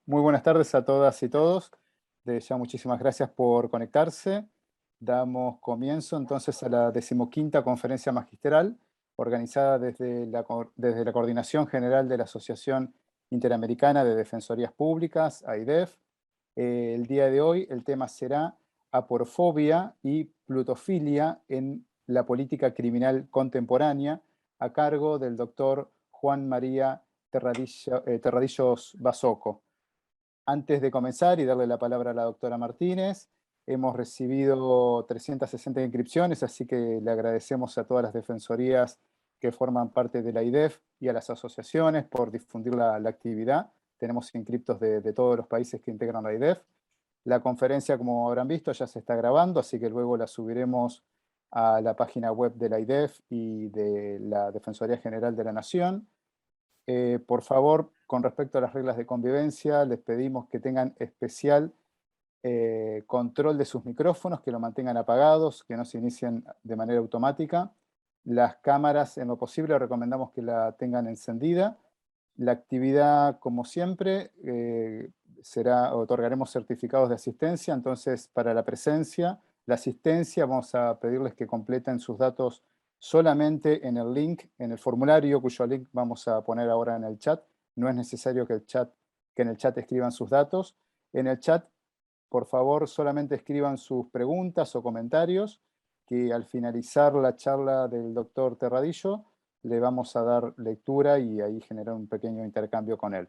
Muy buenas tardes a todas y todos. Desde ya muchísimas gracias por conectarse. Damos comienzo entonces a la 15ª conferencia magistral organizada desde la Coordinación General de la Asociación Interamericana de Defensorías Públicas, AIDEF. El día de hoy el tema será aporofobia y plutofilia en la política criminal contemporánea, a cargo del doctor Juan María Terradillos Basoco. Antes de comenzar y darle la palabra a la doctora Martínez, hemos recibido 360 inscripciones, así que le agradecemos a todas las defensorías que forman parte de la IDEF y a las asociaciones por difundir la actividad. Tenemos inscriptos de todos los países que integran la IDEF. La conferencia, como habrán visto, ya se está grabando, así que luego la subiremos a la página web de la IDEF y de la Defensoría General de la Nación. Por favor, con respecto a las reglas de convivencia, les pedimos que tengan especial control de sus micrófonos, que lo mantengan apagados, que no se inicien de manera automática. Las cámaras, en lo posible, recomendamos que la tengan encendida. La actividad, como siempre, otorgaremos certificados de asistencia. Entonces, para la presencia, la asistencia, vamos a pedirles que completen sus datos solamente en el link, en el formulario, cuyo link vamos a poner ahora en el chat. No es necesario que en el chat escriban sus datos. En el chat, por favor, solamente escriban sus preguntas o comentarios, que al finalizar la charla del doctor Terradillo, le vamos a dar lectura y ahí generar un pequeño intercambio con él.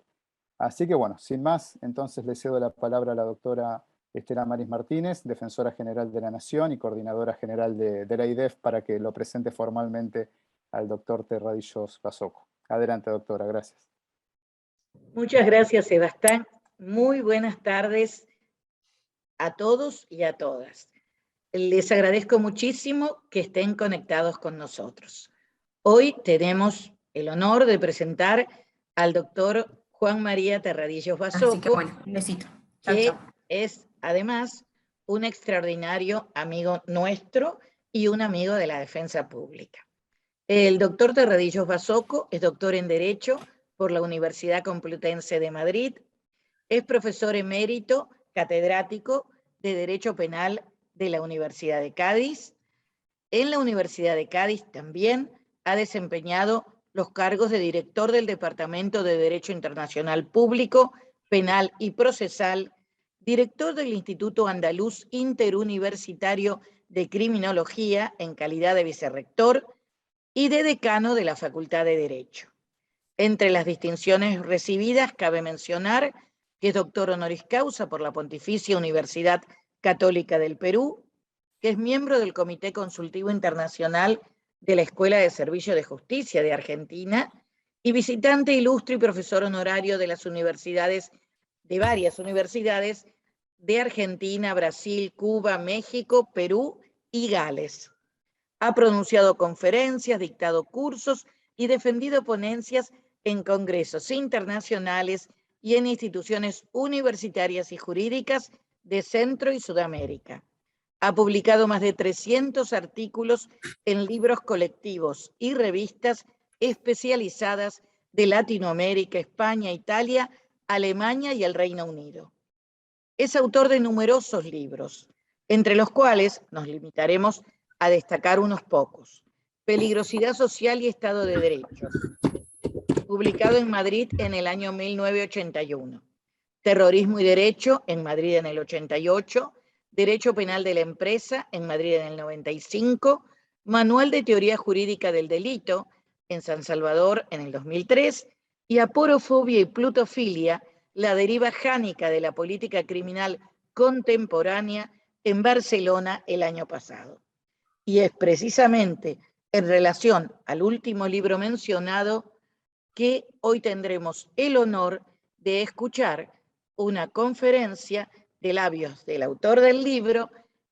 Así que bueno, sin más, entonces le cedo la palabra a la doctora Estela Maris Martínez, Defensora General de la Nación y Coordinadora General de la IDEF, para que lo presente formalmente al doctor Terradillos Basoco. Adelante, doctora, gracias. Muchas gracias, Sebastián. Muy buenas tardes a todos y a todas. Les agradezco muchísimo que estén conectados con nosotros. Hoy tenemos el honor de presentar al doctor Juan María Terradillos Basoco. Así que bueno, un besito. Chau, que chau. es además un extraordinario amigo nuestro y un amigo de la defensa pública. El doctor Terradillos Basoco es doctor en Derecho por la Universidad Complutense de Madrid, es profesor emérito catedrático de Derecho Penal de la Universidad de Cádiz. En la Universidad de Cádiz también ha desempeñado los cargos de director del Departamento de Derecho Internacional Público, Penal y Procesal, director del Instituto Andaluz Interuniversitario de Criminología en calidad de vicerrector y de decano de la Facultad de Derecho. Entre las distinciones recibidas cabe mencionar que es doctor honoris causa por la Pontificia Universidad Católica del Perú, que es miembro del Comité Consultivo Internacional de la Escuela de Servicio de Justicia de Argentina y visitante ilustre y profesor honorario de las universidades, de varias universidades de Argentina, Brasil, Cuba, México, Perú y Gales. Ha pronunciado conferencias, dictado cursos y defendido ponencias en congresos internacionales y en instituciones universitarias y jurídicas de Centro y Sudamérica. Ha publicado más de 300 artículos en libros colectivos y revistas especializadas de Latinoamérica, España, Italia, Alemania y el Reino Unido. Es autor de numerosos libros, entre los cuales nos limitaremos a destacar unos pocos. Peligrosidad social y Estado de Derecho, publicado en Madrid en el año 1981. Terrorismo y Derecho, en Madrid en el 88. Derecho Penal de la Empresa, en Madrid en el 95. Manual de Teoría Jurídica del Delito, en San Salvador en el 2003. Y Aporofobia y Plutofilia, la deriva jánica de la política criminal contemporánea, en Barcelona el año pasado. Y es precisamente en relación al último libro mencionado que hoy tendremos el honor de escuchar una conferencia de labios del autor del libro,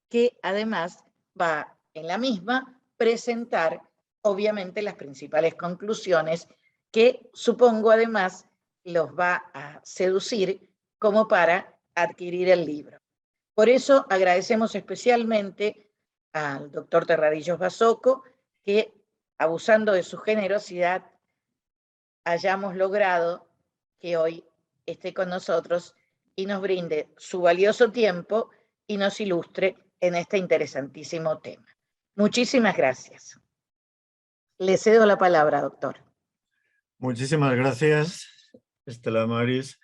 que además va en la misma presentar obviamente las principales conclusiones que supongo además los va a seducir como para adquirir el libro. Por eso agradecemos especialmente al doctor Terradillos Basoco que, abusando de su generosidad, hayamos logrado que hoy esté con nosotros y nos brinde su valioso tiempo y nos ilustre en este interesantísimo tema. Muchísimas gracias. Le cedo la palabra, doctor. Muchísimas gracias, Estela Maris.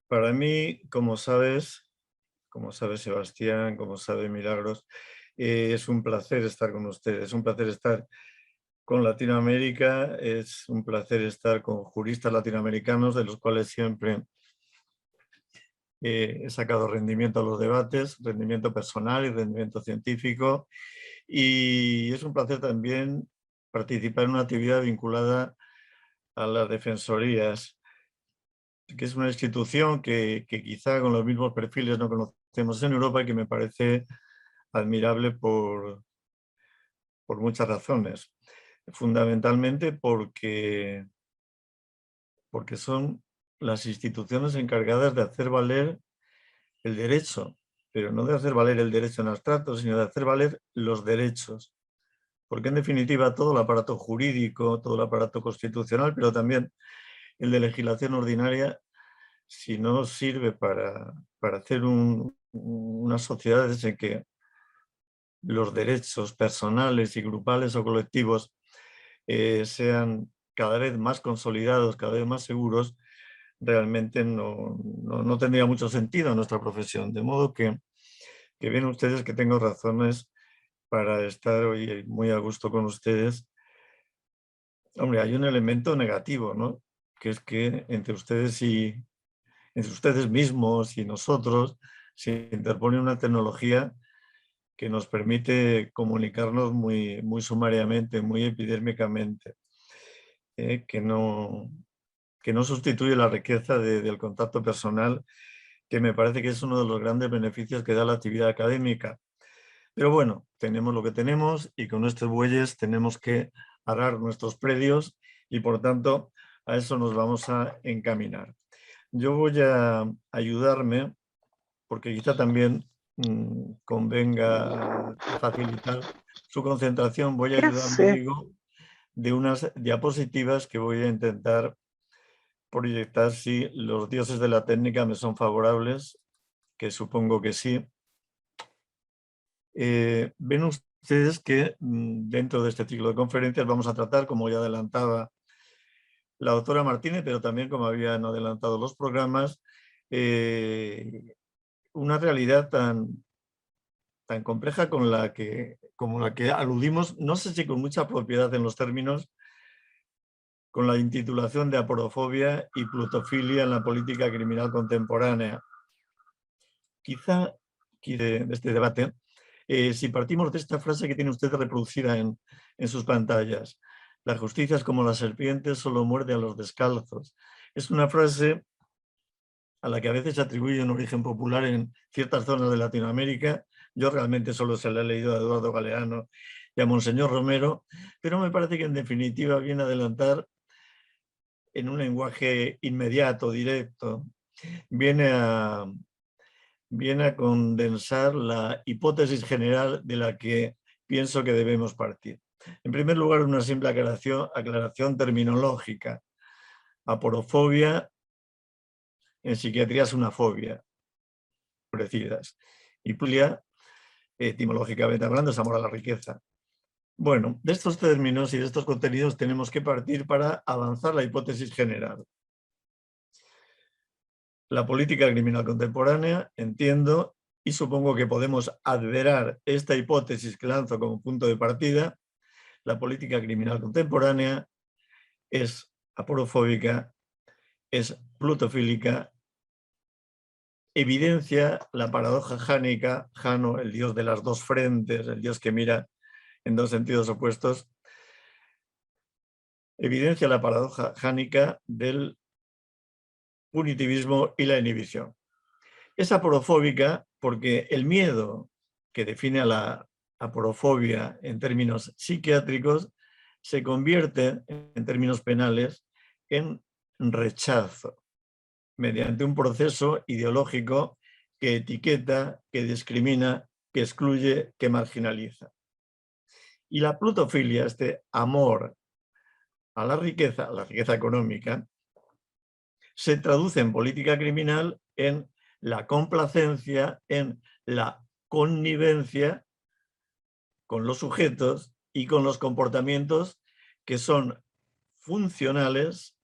Para mí, como sabes Sebastián, como sabe Milagros, es un placer estar con ustedes, es un placer estar con Latinoamérica, es un placer estar con juristas latinoamericanos, de los cuales siempre he sacado rendimiento a los debates, rendimiento personal y rendimiento científico. Y es un placer también participar en una actividad vinculada a las defensorías, que es una institución que quizá con los mismos perfiles no conocemos en Europa y que me parece admirable por muchas razones. Fundamentalmente porque son las instituciones encargadas de hacer valer el derecho, pero no de hacer valer el derecho en abstracto, sino de hacer valer los derechos. Porque en definitiva todo el aparato jurídico, todo el aparato constitucional, pero también el de legislación ordinaria, si no sirve para hacer unas sociedades en que los derechos personales y grupales o colectivos sean cada vez más consolidados, cada vez más seguros, realmente no tendría mucho sentido en nuestra profesión. De modo que ven ustedes que tengo razones para estar hoy muy a gusto con ustedes. Hombre, hay un elemento negativo, ¿no? Que es que entre ustedes mismos y nosotros se interpone una tecnología que nos permite comunicarnos muy sumariamente, muy epidérmicamente, que no sustituye la riqueza del contacto personal, que me parece que es uno de los grandes beneficios que da la actividad académica. Pero bueno, tenemos lo que tenemos y con nuestros bueyes tenemos que arar nuestros predios y por tanto a eso nos vamos a encaminar. Yo voy a ayudarme, porque quizá también convenga facilitar su concentración, voy a ayudarme, digo, de unas diapositivas que voy a intentar proyectar si los dioses de la técnica me son favorables, que supongo que sí. Ven ustedes que dentro de este ciclo de conferencias vamos a tratar, como ya adelantaba la doctora Martínez, pero también como habían adelantado los programas, una realidad tan compleja como la que aludimos, no sé si con mucha propiedad en los términos, con la intitulación de aporofobia y plutofilia en la política criminal contemporánea. Quizá de este debate, si partimos de esta frase que tiene usted reproducida en sus pantallas: la justicia es como la serpiente, solo muerde a los descalzos. Es una frase a la que a veces se atribuye un origen popular en ciertas zonas de Latinoamérica. Yo realmente solo se la he leído a Eduardo Galeano y a Monseñor Romero, pero me parece que en definitiva viene a adelantar en un lenguaje inmediato, directo, viene a condensar la hipótesis general de la que pienso que debemos partir. En primer lugar, una simple aclaración terminológica. Aporofobia en psiquiatría es una fobia, parecidas. Y plutofilia, etimológicamente hablando, es amor a la riqueza. Bueno, de estos términos y de estos contenidos tenemos que partir para avanzar la hipótesis general. La política criminal contemporánea, entiendo, y supongo que podemos adverar esta hipótesis que lanzo como punto de partida, la política criminal contemporánea es aporofóbica, es plutofílica, evidencia la paradoja jánica, Jano, el dios de las dos frentes, el dios que mira en dos sentidos opuestos, evidencia la paradoja jánica del punitivismo y la inhibición. Es aporofóbica porque el miedo que define a la aporofobia en términos psiquiátricos se convierte en términos penales en rechazo mediante un proceso ideológico que etiqueta, que discrimina, que excluye, que marginaliza. Y la plutofilia, este amor a la riqueza económica, se traduce en política criminal en la complacencia, en la connivencia con los sujetos y con los comportamientos que son funcionales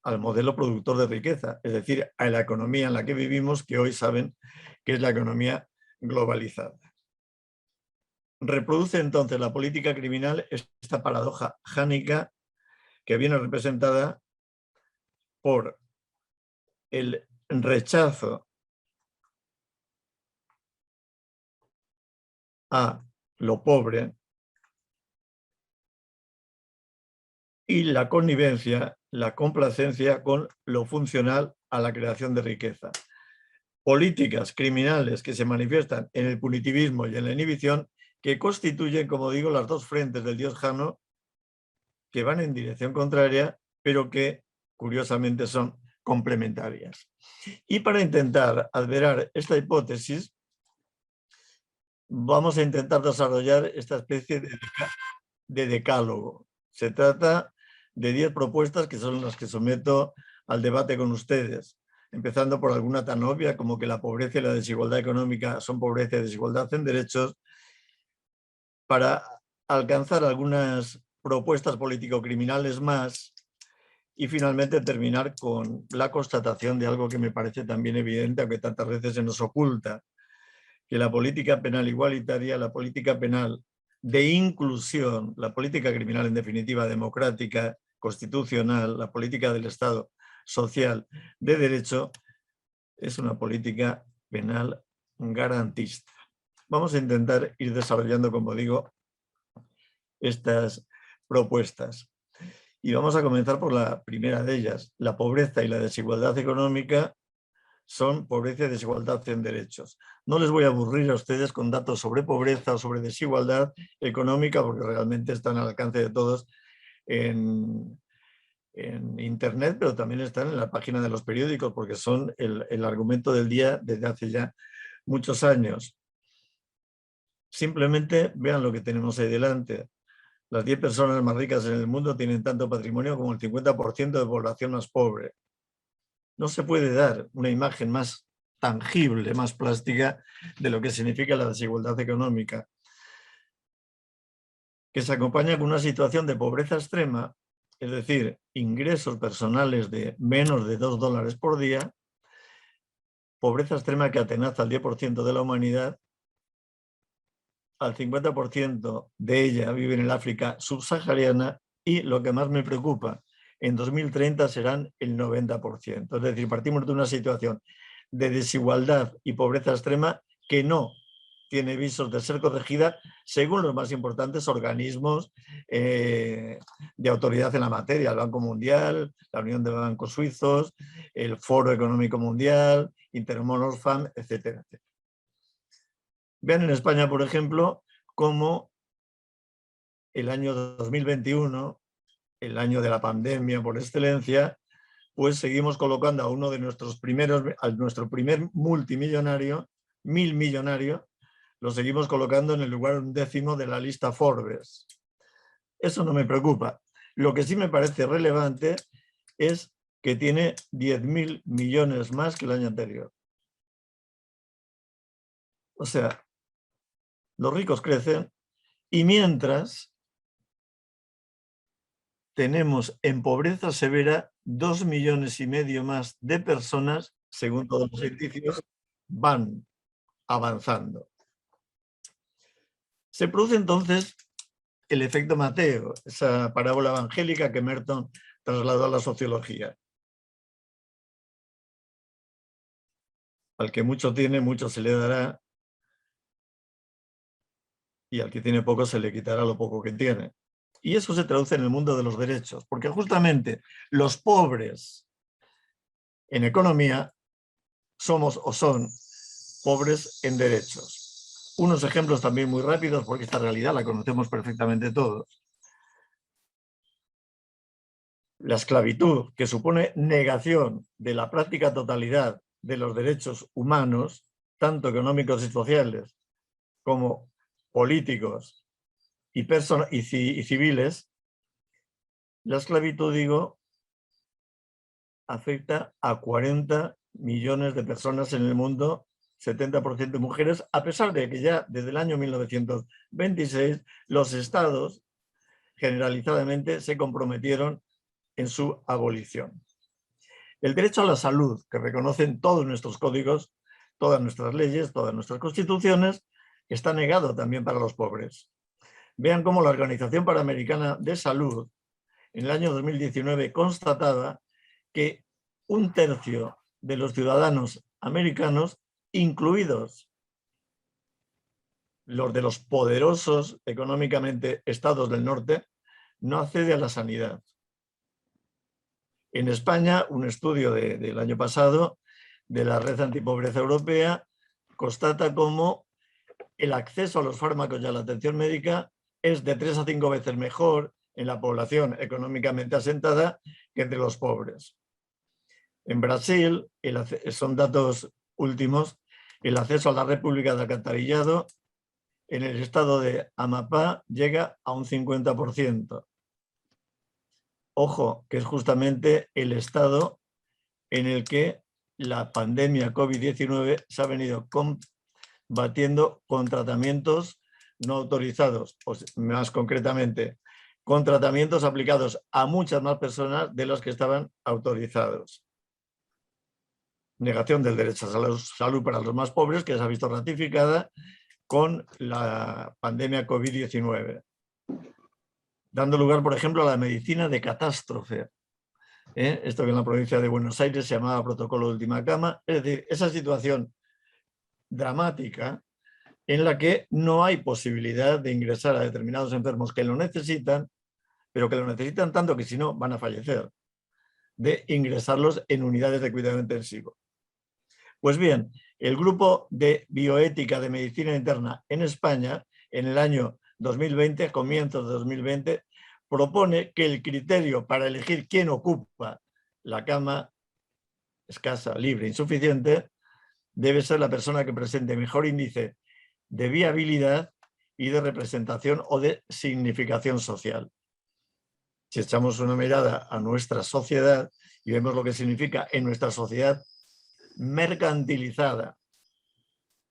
al modelo productor de riqueza, es decir, a la economía en la que vivimos, que hoy saben que es la economía globalizada. Reproduce entonces la política criminal esta paradoja jánica que viene representada por el rechazo a lo pobre y la connivencia, la complacencia con lo funcional a la creación de riqueza. Políticas criminales que se manifiestan en el punitivismo y en la inhibición, que constituyen, como digo, las dos frentes del dios Jano, que van en dirección contraria, pero que curiosamente son complementarias. Y para intentar adverar esta hipótesis, vamos a intentar desarrollar esta especie de decálogo. Se trata de 10 propuestas que son las que someto al debate con ustedes, empezando por alguna tan obvia como que la pobreza y la desigualdad económica son pobreza y desigualdad en derechos, para alcanzar algunas propuestas político-criminales más y finalmente terminar con la constatación de algo que me parece también evidente, aunque tantas veces se nos oculta, que la política penal igualitaria, la política penal de inclusión, la política criminal en definitiva democrática, constitucional, la política del Estado social de derecho, es una política penal garantista. Vamos a intentar ir desarrollando, como digo, estas propuestas. Y vamos a comenzar por la primera de ellas. La pobreza y la desigualdad económica son pobreza y desigualdad en derechos. No les voy a aburrir a ustedes con datos sobre pobreza o sobre desigualdad económica, porque realmente están al alcance de todos en Internet, pero también están en la página de los periódicos, porque son el argumento del día desde hace ya muchos años. Simplemente vean lo que tenemos ahí delante. Las 10 personas más ricas en el mundo tienen tanto patrimonio como el 50% de población más pobre. No se puede dar una imagen más tangible, más plástica de lo que significa la desigualdad económica, que se acompaña con una situación de pobreza extrema, es decir, ingresos personales de menos de $2 por día, pobreza extrema que atenaza al 10% de la humanidad, al 50% de ella vive en el África subsahariana y, lo que más me preocupa, en 2030 serán el 90%. Es decir, partimos de una situación de desigualdad y pobreza extrema que no tiene visos de ser corregida según los más importantes organismos de autoridad en la materia, el Banco Mundial, la Unión de Bancos Suizos, el Foro Económico Mundial, Intermon-Oxfam, etcétera, etcétera. Vean en España, por ejemplo, cómo el año 2021, el año de la pandemia por excelencia, pues seguimos colocando a uno de nuestros primeros, a nuestro primer multimillonario, millonario, lo seguimos colocando en el lugar 10º de la lista Forbes. Eso no me preocupa. Lo que sí me parece relevante es que tiene 10.000 millones más que el año anterior. O sea, los ricos crecen y mientras tenemos en pobreza severa 2,5 millones más de personas, según todos los científicos, van avanzando. Se produce entonces el efecto Mateo, esa parábola evangélica que Merton trasladó a la sociología. Al que mucho tiene, mucho se le dará, y al que tiene poco se le quitará lo poco que tiene. Y eso se traduce en el mundo de los derechos, porque justamente los pobres en economía somos o son pobres en derechos. Unos ejemplos también muy rápidos, porque esta realidad la conocemos perfectamente todos. La esclavitud, que supone negación de la práctica totalidad de los derechos humanos, tanto económicos y sociales, como políticos y civiles. La esclavitud, digo, afecta a 40 millones de personas en el mundo, 70% de mujeres, a pesar de que ya desde el año 1926 los estados generalizadamente se comprometieron en su abolición. El derecho a la salud, que reconocen todos nuestros códigos, todas nuestras leyes, todas nuestras constituciones, está negado también para los pobres. Vean cómo la Organización Panamericana de Salud en el año 2019 constataba que 1/3 de los ciudadanos americanos, incluidos los de los poderosos económicamente estados del norte, no accede a la sanidad. En España, un estudio del año pasado de la Red Antipobreza Europea constata cómo el acceso a los fármacos y a la atención médica es de 3 a 5 veces mejor en la población económicamente asentada que entre los pobres. En Brasil, son datos últimos, el acceso a la red pública de alcantarillado en el estado de Amapá llega a un 50%. Ojo, que es justamente el estado en el que la pandemia COVID-19 se ha venido combatiendo con tratamientos no autorizados, o más concretamente, con tratamientos aplicados a muchas más personas de las que estaban autorizados. Negación del derecho a la salud para los más pobres, que se ha visto ratificada con la pandemia COVID-19. Dando lugar, por ejemplo, a la medicina de catástrofe. Esto que en la provincia de Buenos Aires se llamaba protocolo de última cama. Es decir, esa situación dramática en la que no hay posibilidad de ingresar a determinados enfermos que lo necesitan, pero que lo necesitan tanto que si no van a fallecer, de ingresarlos en unidades de cuidado intensivo. Pues bien, el grupo de bioética de medicina interna en España, en el año 2020, comienzos de 2020, propone que el criterio para elegir quién ocupa la cama escasa, libre, insuficiente, debe ser la persona que presente mejor índice de viabilidad y de representación o de significación social. Si echamos una mirada a nuestra sociedad y vemos lo que significa en nuestra sociedad mercantilizada,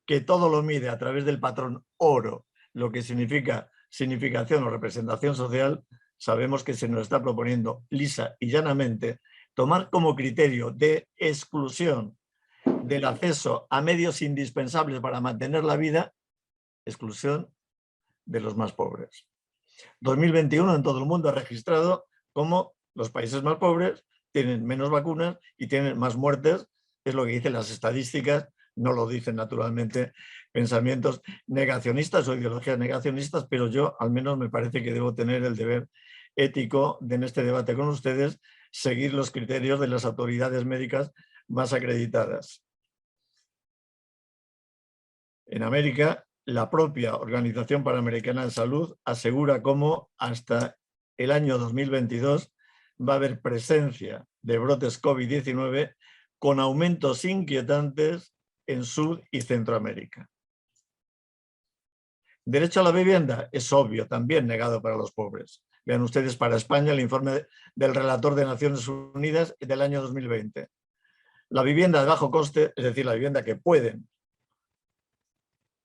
que todo lo mide a través del patrón oro, lo que significa significación o representación social, sabemos que se nos está proponiendo lisa y llanamente tomar como criterio de exclusión del acceso a medios indispensables para mantener la vida, exclusión de los más pobres. 2021 en todo el mundo ha registrado cómo los países más pobres tienen menos vacunas y tienen más muertes, es lo que dicen las estadísticas, no lo dicen naturalmente pensamientos negacionistas o ideologías negacionistas, pero yo al menos me parece que debo tener el deber ético de en este debate con ustedes seguir los criterios de las autoridades médicas más acreditadas. En América, la propia Organización Panamericana de Salud asegura cómo hasta el año 2022 va a haber presencia de brotes COVID-19 con aumentos inquietantes en Sud y Centroamérica. Derecho a la vivienda es obvio, también negado para los pobres. Vean ustedes para España el informe del relator de Naciones Unidas del año 2020. La vivienda de bajo coste, es decir, la vivienda que pueden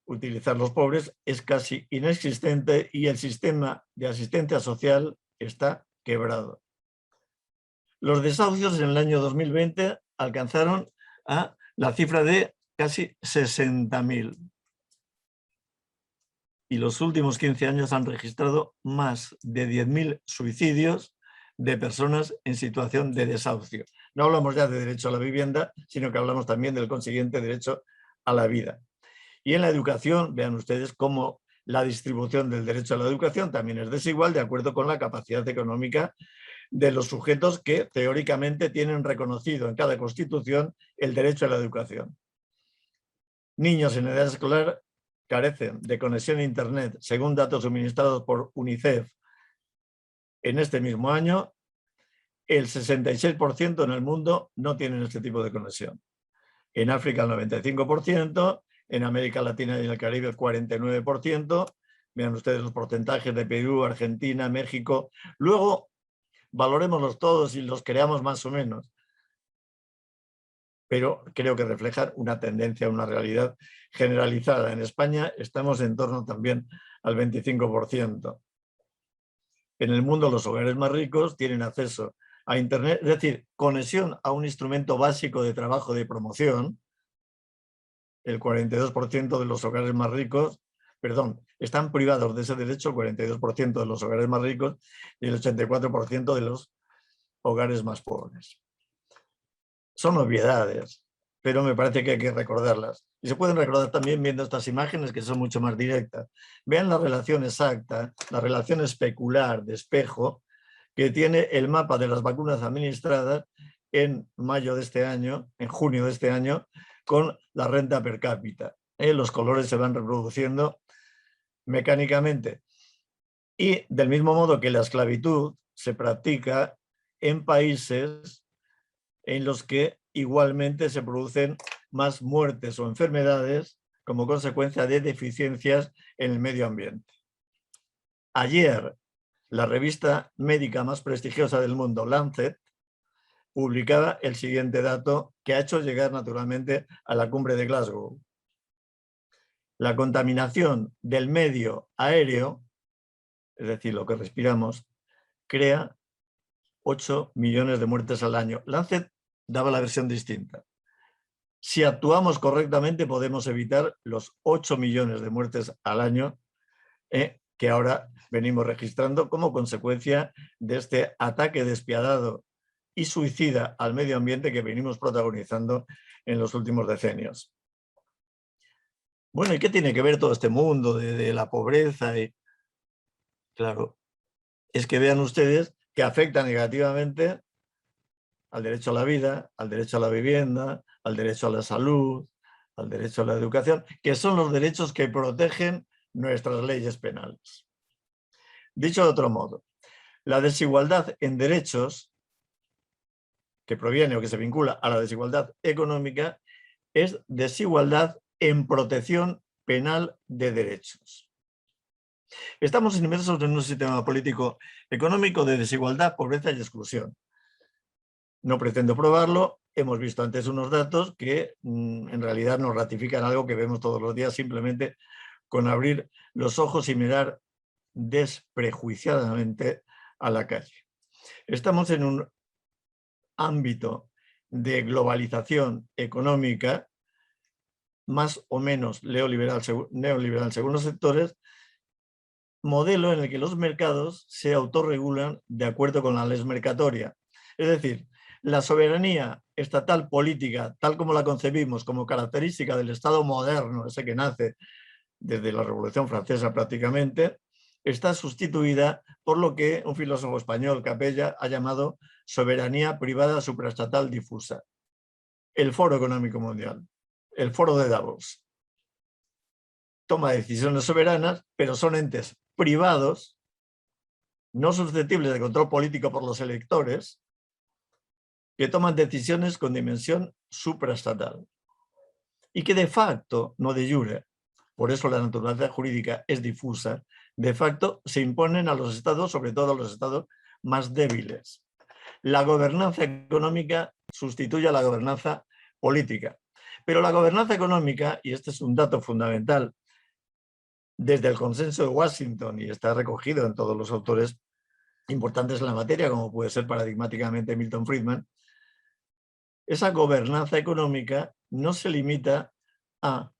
utilizar los pobres, es casi inexistente y el sistema de asistencia social está quebrado. Los desahucios en el año 2020 alcanzaron a la cifra de casi 60.000. Y los últimos 15 años han registrado más de 10.000 suicidios de personas en situación de desahucio. No hablamos ya de derecho a la vivienda, sino que hablamos también del consiguiente derecho a la vida. Y en la educación, vean ustedes cómo la distribución del derecho a la educación también es desigual de acuerdo con la capacidad económica de los sujetos que teóricamente tienen reconocido en cada constitución el derecho a la educación. Niños en edad escolar carecen de conexión a Internet, según datos suministrados por UNICEF en este mismo año. El 66% en el mundo no tienen este tipo de conexión. En África el 95%, en América Latina y en el Caribe el 49%. Vean ustedes los porcentajes de Perú, Argentina, México. Luego, valorémoslos todos y los creamos más o menos. pero creo que reflejan una tendencia, una realidad generalizada. En España estamos en torno también al 25%. En el mundo los hogares más ricos tienen acceso a Internet, es decir, conexión a un instrumento básico de trabajo de promoción. El 42% de los hogares más ricos, perdón, están privados de ese derecho, el 42% de los hogares más ricos y el 84% de los hogares más pobres. Son obviedades, pero me parece que hay que recordarlas. Y se pueden recordar también viendo estas imágenes que son mucho más directas. Vean la relación exacta, la relación especular de espejo que tiene el mapa de las vacunas administradas en mayo de este año, en junio de este año, con la renta per cápita. Los colores se van reproduciendo mecánicamente. Y del mismo modo que la esclavitud se practica en países en los que igualmente se producen más muertes o enfermedades como consecuencia de deficiencias en el medio ambiente. Ayer, la revista médica más prestigiosa del mundo, Lancet, publicaba el siguiente dato que ha hecho llegar naturalmente a la cumbre de Glasgow. La contaminación del medio aéreo, es decir, lo que respiramos, crea 8 millones de muertes al año. Lancet daba la versión distinta. Si actuamos correctamente podemos evitar los 8 millones de muertes al año que ahora venimos registrando como consecuencia de este ataque despiadado y suicida al medio ambiente que venimos protagonizando en los últimos decenios. Bueno, ¿y qué tiene que ver todo este mundo de la pobreza? Claro, es que vean ustedes que afecta negativamente al derecho a la vida, al derecho a la vivienda, al derecho a la salud, al derecho a la educación, que son los derechos que protegen nuestras leyes penales. Dicho de otro modo, la desigualdad en derechos, que proviene o que se vincula a la desigualdad económica, es desigualdad en protección penal de derechos. Estamos inmersos en un sistema político económico de desigualdad, pobreza y exclusión. No pretendo probarlo, hemos visto antes unos datos que en realidad nos ratifican algo que vemos todos los días simplemente con abrir los ojos y mirar desprejuiciadamente a la calle. Estamos en un ámbito de globalización económica más o menos neoliberal según los sectores, modelo en el que los mercados se autorregulan de acuerdo con la ley mercatoria. Es decir, la soberanía estatal política, tal como la concebimos como característica del Estado moderno, ese que nace desde la Revolución Francesa prácticamente, está sustituida por lo que un filósofo español, Capella, ha llamado soberanía privada supraestatal difusa. El Foro Económico Mundial, el Foro de Davos, toma decisiones soberanas, pero son entes privados, no susceptibles de control político por los electores, que toman decisiones con dimensión supraestatal y que de facto, no de jure, por eso la naturaleza jurídica es difusa, de facto se imponen a los estados, sobre todo a los estados más débiles. La gobernanza económica sustituye a la gobernanza política, pero la gobernanza económica, y este es un dato fundamental desde el consenso de Washington y está recogido en todos los autores importantes en la materia, como puede ser paradigmáticamente Milton Friedman, esa gobernanza económica no se limita a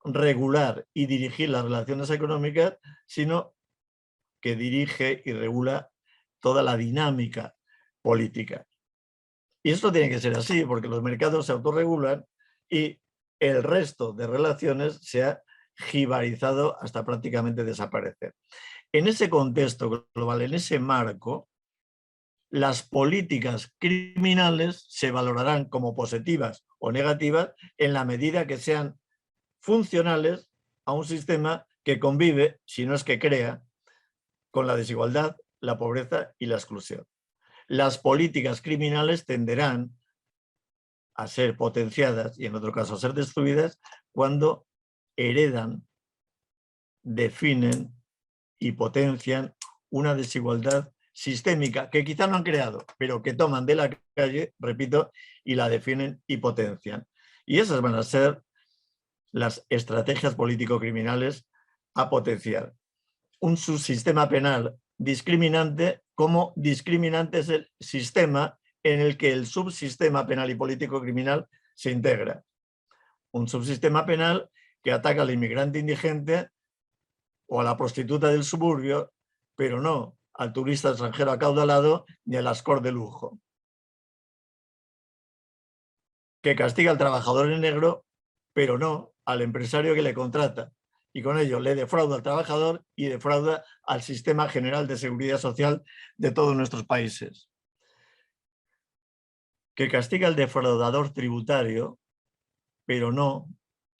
regular y dirigir las relaciones económicas, sino que dirige y regula toda la dinámica política. Y esto tiene que ser así, porque los mercados se autorregulan y el resto de relaciones se ha jibarizado hasta prácticamente desaparecer. En ese contexto global, en ese marco, las políticas criminales se valorarán como positivas o negativas en la medida que sean funcionales a un sistema que convive, si no es que crea, con la desigualdad, la pobreza y la exclusión. Las políticas criminales tenderán a ser potenciadas y en otro caso a ser destruidas cuando heredan, definen y potencian una desigualdad sistémica que quizá no han creado, pero que toman de la calle, repito, y la definen y potencian. Y esas van a ser las estrategias político-criminales a potenciar. Un subsistema penal discriminante, como discriminante es el sistema en el que el subsistema penal y político-criminal se integra. Un subsistema penal que ataca al inmigrante indigente o a la prostituta del suburbio, pero no al turista extranjero acaudalado ni al ascor de lujo. Que castiga al trabajador en negro, pero no al empresario que le contrata. Y con ello le defrauda al trabajador y defrauda al sistema general de seguridad social de todos nuestros países. Que castiga al defraudador tributario, pero no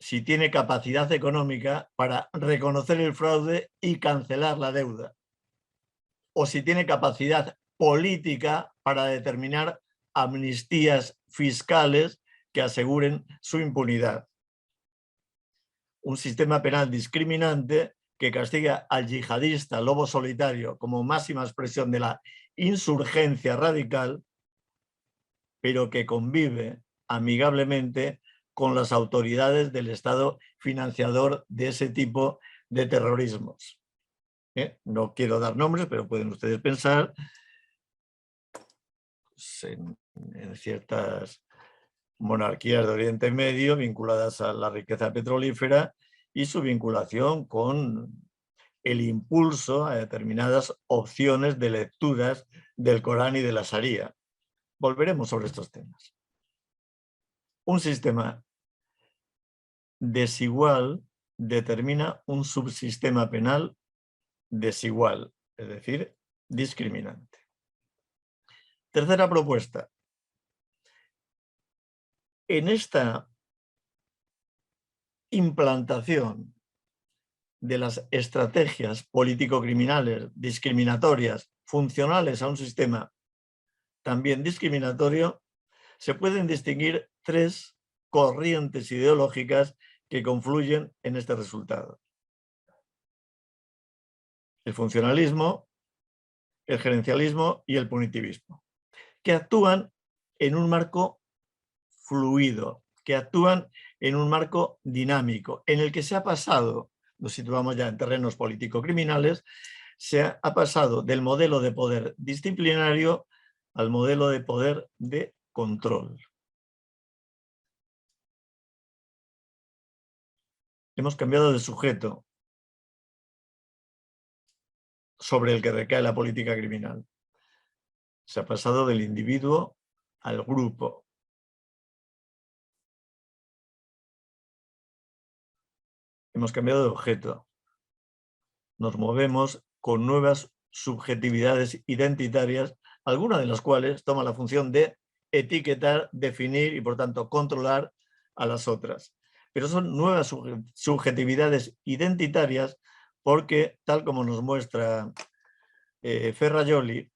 si tiene capacidad económica para reconocer el fraude y cancelar la deuda. O si tiene capacidad política para determinar amnistías fiscales que aseguren su impunidad. Un sistema penal discriminante que castiga al yihadista lobo solitario como máxima expresión de la insurgencia radical, pero que convive amigablemente con las autoridades del Estado financiador de ese tipo de terrorismos. No quiero dar nombres, pero pueden ustedes pensar en ciertas monarquías de Oriente Medio vinculadas a la riqueza petrolífera y su vinculación con el impulso a determinadas opciones de lecturas del Corán y de la Sharia. Volveremos sobre estos temas. Un sistema desigual determina un subsistema penal desigual, es decir, discriminante. Tercera propuesta. En esta implantación de las estrategias político-criminales discriminatorias funcionales a un sistema también discriminatorio, se pueden distinguir tres corrientes ideológicas que confluyen en este resultado. El funcionalismo, el gerencialismo y el punitivismo, que actúan en un marco fluido, que actúan en un marco dinámico, en el que se ha pasado, nos situamos ya en terrenos político-criminales, se ha pasado del modelo de poder disciplinario al modelo de poder de control. Hemos cambiado de sujeto sobre el que recae la política criminal. Se ha pasado del individuo al grupo. Hemos cambiado de objeto. Nos movemos con nuevas subjetividades identitarias, algunas de las cuales toman la función de etiquetar, definir y, por tanto, controlar a las otras. Pero son nuevas subjetividades identitarias porque, tal como nos muestra Ferrajoli,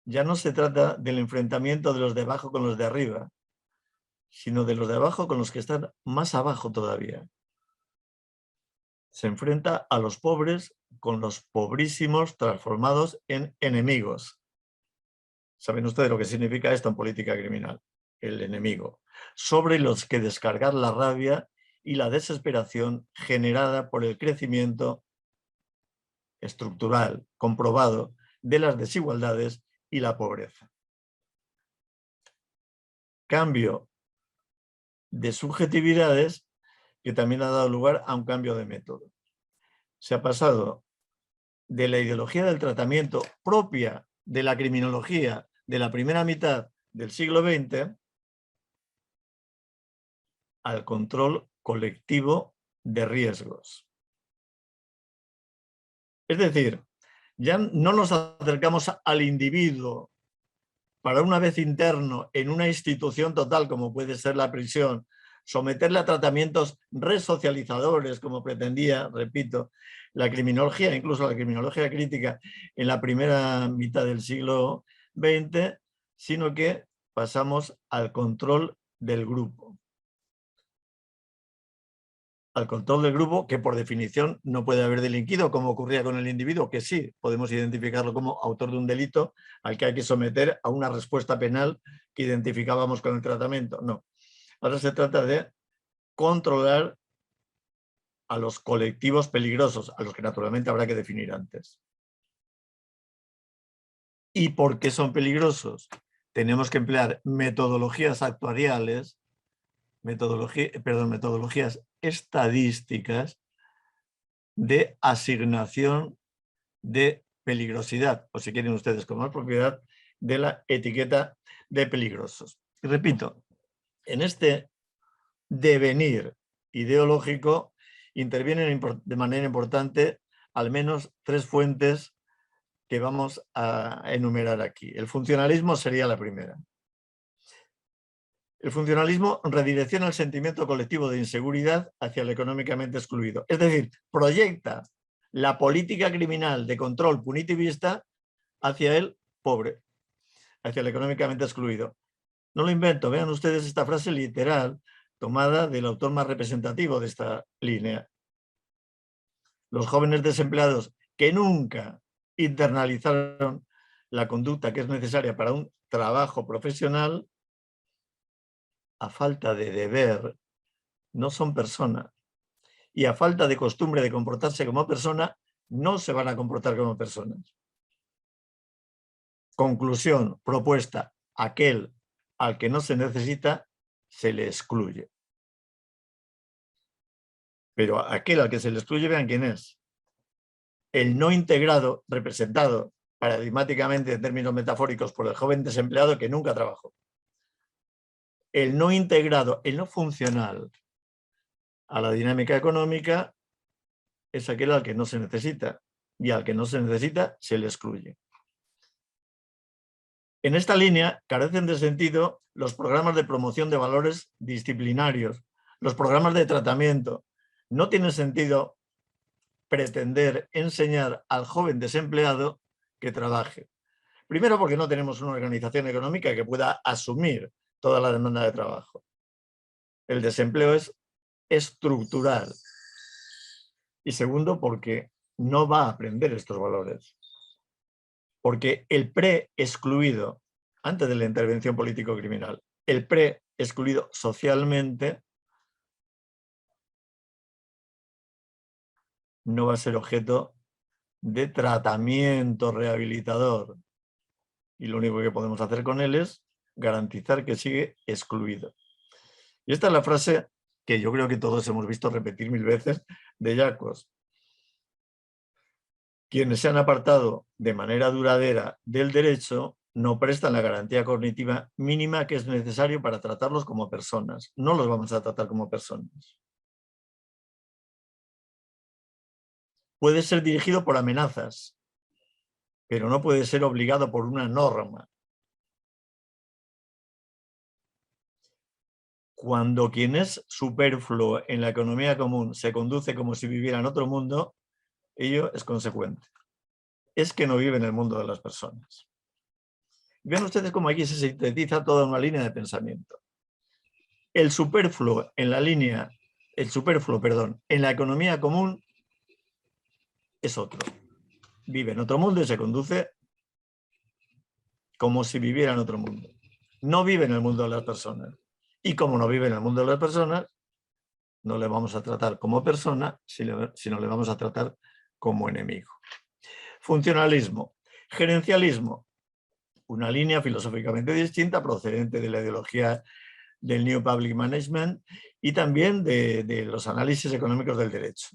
ya no se trata del enfrentamiento de los de abajo con los de arriba, sino de los de abajo con los que están más abajo todavía. Se enfrenta a los pobres con los pobrísimos transformados en enemigos. ¿Saben ustedes lo que significa esto en política criminal? El enemigo. Sobre los que descargar la rabia y la desesperación generada por el crecimiento estructural, comprobado, de las desigualdades y la pobreza. Cambio de subjetividades que también ha dado lugar a un cambio de método. Se ha pasado de la ideología del tratamiento propia de la criminología de la primera mitad del siglo XX al control colectivo de riesgos. Es decir, ya no nos acercamos al individuo para, una vez interno en una institución total como puede ser la prisión, someterle a tratamientos resocializadores como pretendía, repito, la criminología, incluso la criminología crítica en la primera mitad del siglo XX, sino que pasamos al control del grupo. al control del grupo, que por definición no puede haber delinquido, como ocurría con el individuo, que sí, podemos identificarlo como autor de un delito al que hay que someter a una respuesta penal que identificábamos con el tratamiento. No. Ahora se trata de controlar a los colectivos peligrosos, a los que naturalmente habrá que definir antes. ¿Y por qué son peligrosos? Tenemos que emplear metodologías actuariales, metodologías estadísticas de asignación de peligrosidad, o si quieren ustedes con más propiedad, de la etiqueta de peligrosos. Y repito, en este devenir ideológico intervienen de manera importante al menos 3 fuentes que vamos a enumerar aquí. El funcionalismo sería la primera. El funcionalismo redirecciona el sentimiento colectivo de inseguridad hacia el económicamente excluido. Es decir, proyecta la política criminal de control punitivista hacia el pobre, hacia el económicamente excluido. No lo invento, vean ustedes esta frase literal tomada del autor más representativo de esta línea. Los jóvenes desempleados que nunca internalizaron la conducta que es necesaria para un trabajo profesional, a falta de deber, no son personas. Y a falta de costumbre de comportarse como persona, no se van a comportar como personas. Conclusión, propuesta, aquel al que no se necesita, se le excluye. Pero aquel al que se le excluye, vean quién es. El no integrado, representado paradigmáticamente en términos metafóricos por el joven desempleado que nunca trabajó. El no integrado, el no funcional a la dinámica económica es aquel al que no se necesita, y al que no se necesita se le excluye. En esta línea carecen de sentido los programas de promoción de valores disciplinarios, los programas de tratamiento. No tiene sentido pretender enseñar al joven desempleado que trabaje. Primero, porque no tenemos una organización económica que pueda asumir toda la demanda de trabajo. El desempleo es estructural. Y segundo, porque no va a aprender estos valores. Porque el pre-excluido, antes de la intervención político-criminal, el pre-excluido socialmente no va a ser objeto de tratamiento rehabilitador. Y lo único que podemos hacer con él es garantizar que sigue excluido. Y esta es la frase que yo creo que todos hemos visto repetir 1000 veces de Jacobs. Quienes se han apartado de manera duradera del derecho no prestan la garantía cognitiva mínima que es necesario para tratarlos como personas. No los vamos a tratar como personas. Puede ser dirigido por amenazas, pero no puede ser obligado por una norma. Cuando quien es superfluo en la economía común se conduce como si viviera en otro mundo, ello es consecuente. Es que no vive en el mundo de las personas. Vean ustedes cómo aquí se sintetiza toda una línea de pensamiento. El superfluo en la economía común es otro. Vive en otro mundo y se conduce como si viviera en otro mundo. No vive en el mundo de las personas. Y como no vive en el mundo de las personas, no le vamos a tratar como persona, sino le vamos a tratar como enemigo. Funcionalismo. Gerencialismo. Una línea filosóficamente distinta procedente de la ideología del New Public Management y también de los análisis económicos del derecho.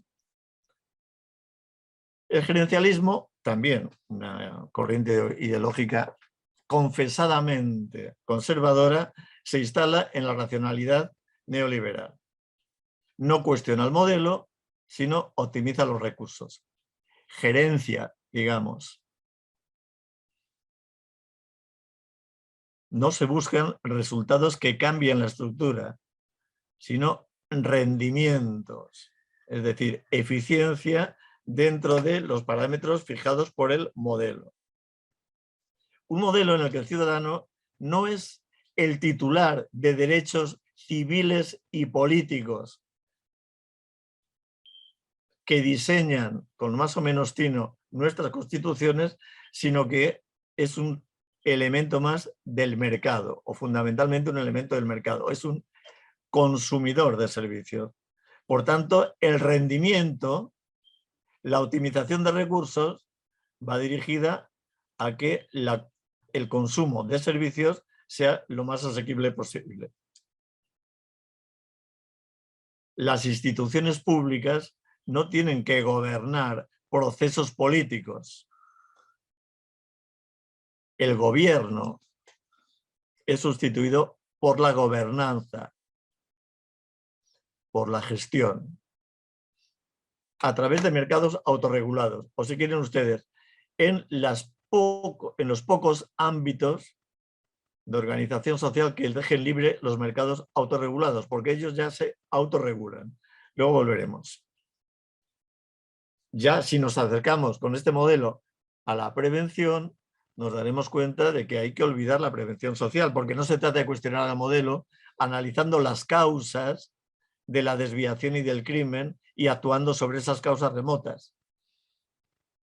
El gerencialismo, también una corriente ideológica confesadamente conservadora, se instala en la racionalidad neoliberal. No cuestiona el modelo, sino optimiza los recursos. Gerencia, digamos. No se buscan resultados que cambien la estructura, sino rendimientos, es decir, eficiencia dentro de los parámetros fijados por el modelo. Un modelo en el que el ciudadano no es el titular de derechos civiles y políticos, que diseñan con más o menos tino nuestras constituciones, sino que es un elemento más del mercado, o fundamentalmente un elemento del mercado. Es un consumidor de servicios. Por tanto, el rendimiento, la optimización de recursos va dirigida a que el consumo de servicios sea lo más asequible posible. Las instituciones públicas no tienen que gobernar procesos políticos. El gobierno es sustituido por la gobernanza, por la gestión, a través de mercados autorregulados. O si quieren ustedes, en los pocos ámbitos de organización social que dejen libre los mercados autorregulados, porque ellos ya se autorregulan. Luego volveremos. Ya si nos acercamos con este modelo a la prevención, nos daremos cuenta de que hay que olvidar la prevención social, porque no se trata de cuestionar al modelo analizando las causas de la desviación y del crimen y actuando sobre esas causas remotas,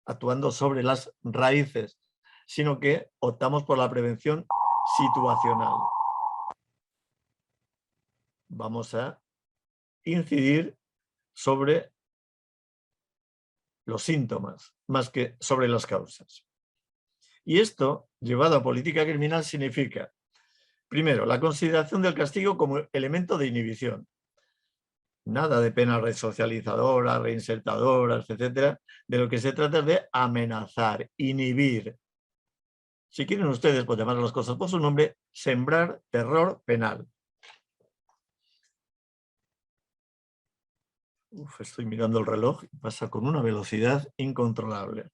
actuando sobre las raíces, sino que optamos por la prevención situacional. Vamos a incidir sobre los síntomas, más que sobre las causas. Y esto, llevado a política criminal, significa, primero, la consideración del castigo como elemento de inhibición. Nada de penas resocializadoras, reinsertadoras, etcétera. De lo que se trata es de amenazar, inhibir. Si quieren ustedes, por llamar a las cosas por su nombre, sembrar terror penal. Estoy mirando el reloj y pasa con una velocidad incontrolable.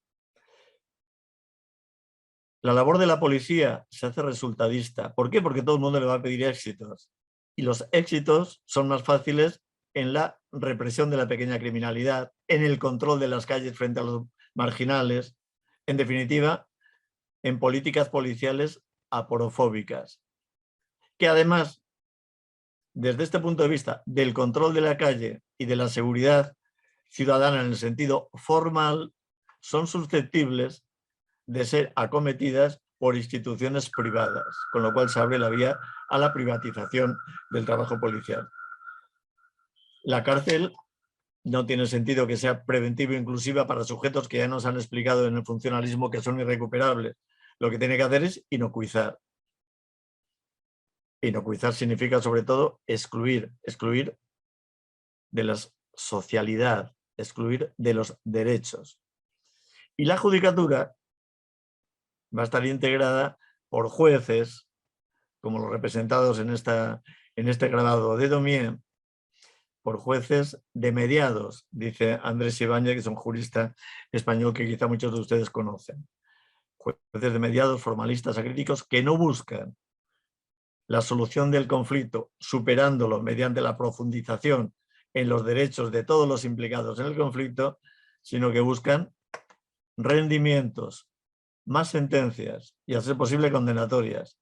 La labor de la policía se hace resultadista. ¿Por qué? Porque todo el mundo le va a pedir éxitos. Y los éxitos son más fáciles en la represión de la pequeña criminalidad, en el control de las calles frente a los marginales, en definitiva, en políticas policiales aporofóbicas. Que además, desde este punto de vista del control de la calle y de la seguridad ciudadana en el sentido formal, son susceptibles de ser acometidas por instituciones privadas, con lo cual se abre la vía a la privatización del trabajo policial. La cárcel no tiene sentido que sea preventiva e inclusiva para sujetos que ya nos han explicado en el funcionalismo que son irrecuperables. Lo que tiene que hacer es inocuizar. Inocuizar significa sobre todo excluir de la socialidad, excluir de los derechos. Y la judicatura va a estar integrada por jueces, como los representados en este grabado de Daumier, por jueces de mediados, dice Andrés Ibáñez, que es un jurista español que quizá muchos de ustedes conocen. Jueces de mediados, formalistas, acríticos, que no buscan la solución del conflicto superándolo mediante la profundización en los derechos de todos los implicados en el conflicto, sino que buscan rendimientos, más sentencias y a ser posible condenatorias,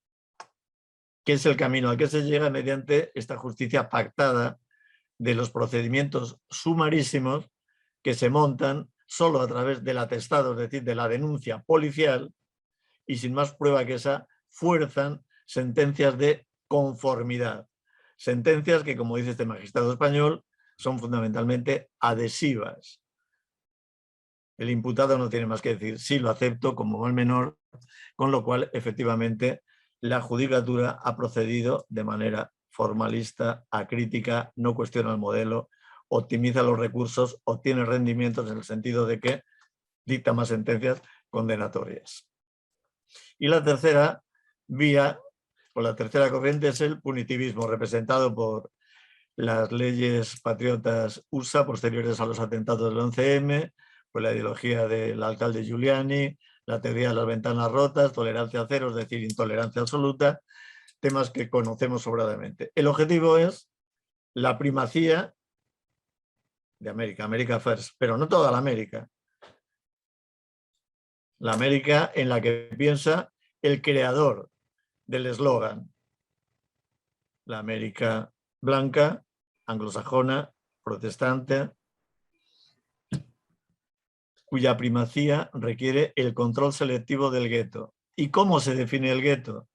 que es el camino al que se llega mediante esta justicia pactada de los procedimientos sumarísimos que se montan solo a través del atestado, es decir, de la denuncia policial, y sin más prueba que esa, fuerzan sentencias de conformidad. Sentencias que, como dice este magistrado español, son fundamentalmente adhesivas. El imputado no tiene más que decir sí, lo acepto como mal menor, con lo cual efectivamente la judicatura ha procedido de manera formalista, acrítica, no cuestiona el modelo, optimiza los recursos, obtiene rendimientos en el sentido de que dicta más sentencias condenatorias. Y la tercera vía, o la tercera corriente, es el punitivismo, representado por las leyes patriotas USA posteriores a los atentados del 11M, pues la ideología del alcalde Giuliani, la teoría de las ventanas rotas, tolerancia cero, es decir, intolerancia absoluta, temas que conocemos sobradamente. El objetivo es la primacía de América, America First, pero no toda la América. La América en la que piensa el creador del eslogan. La América blanca, anglosajona, protestante, cuya primacía requiere el control selectivo del gueto. ¿Y cómo se define el gueto?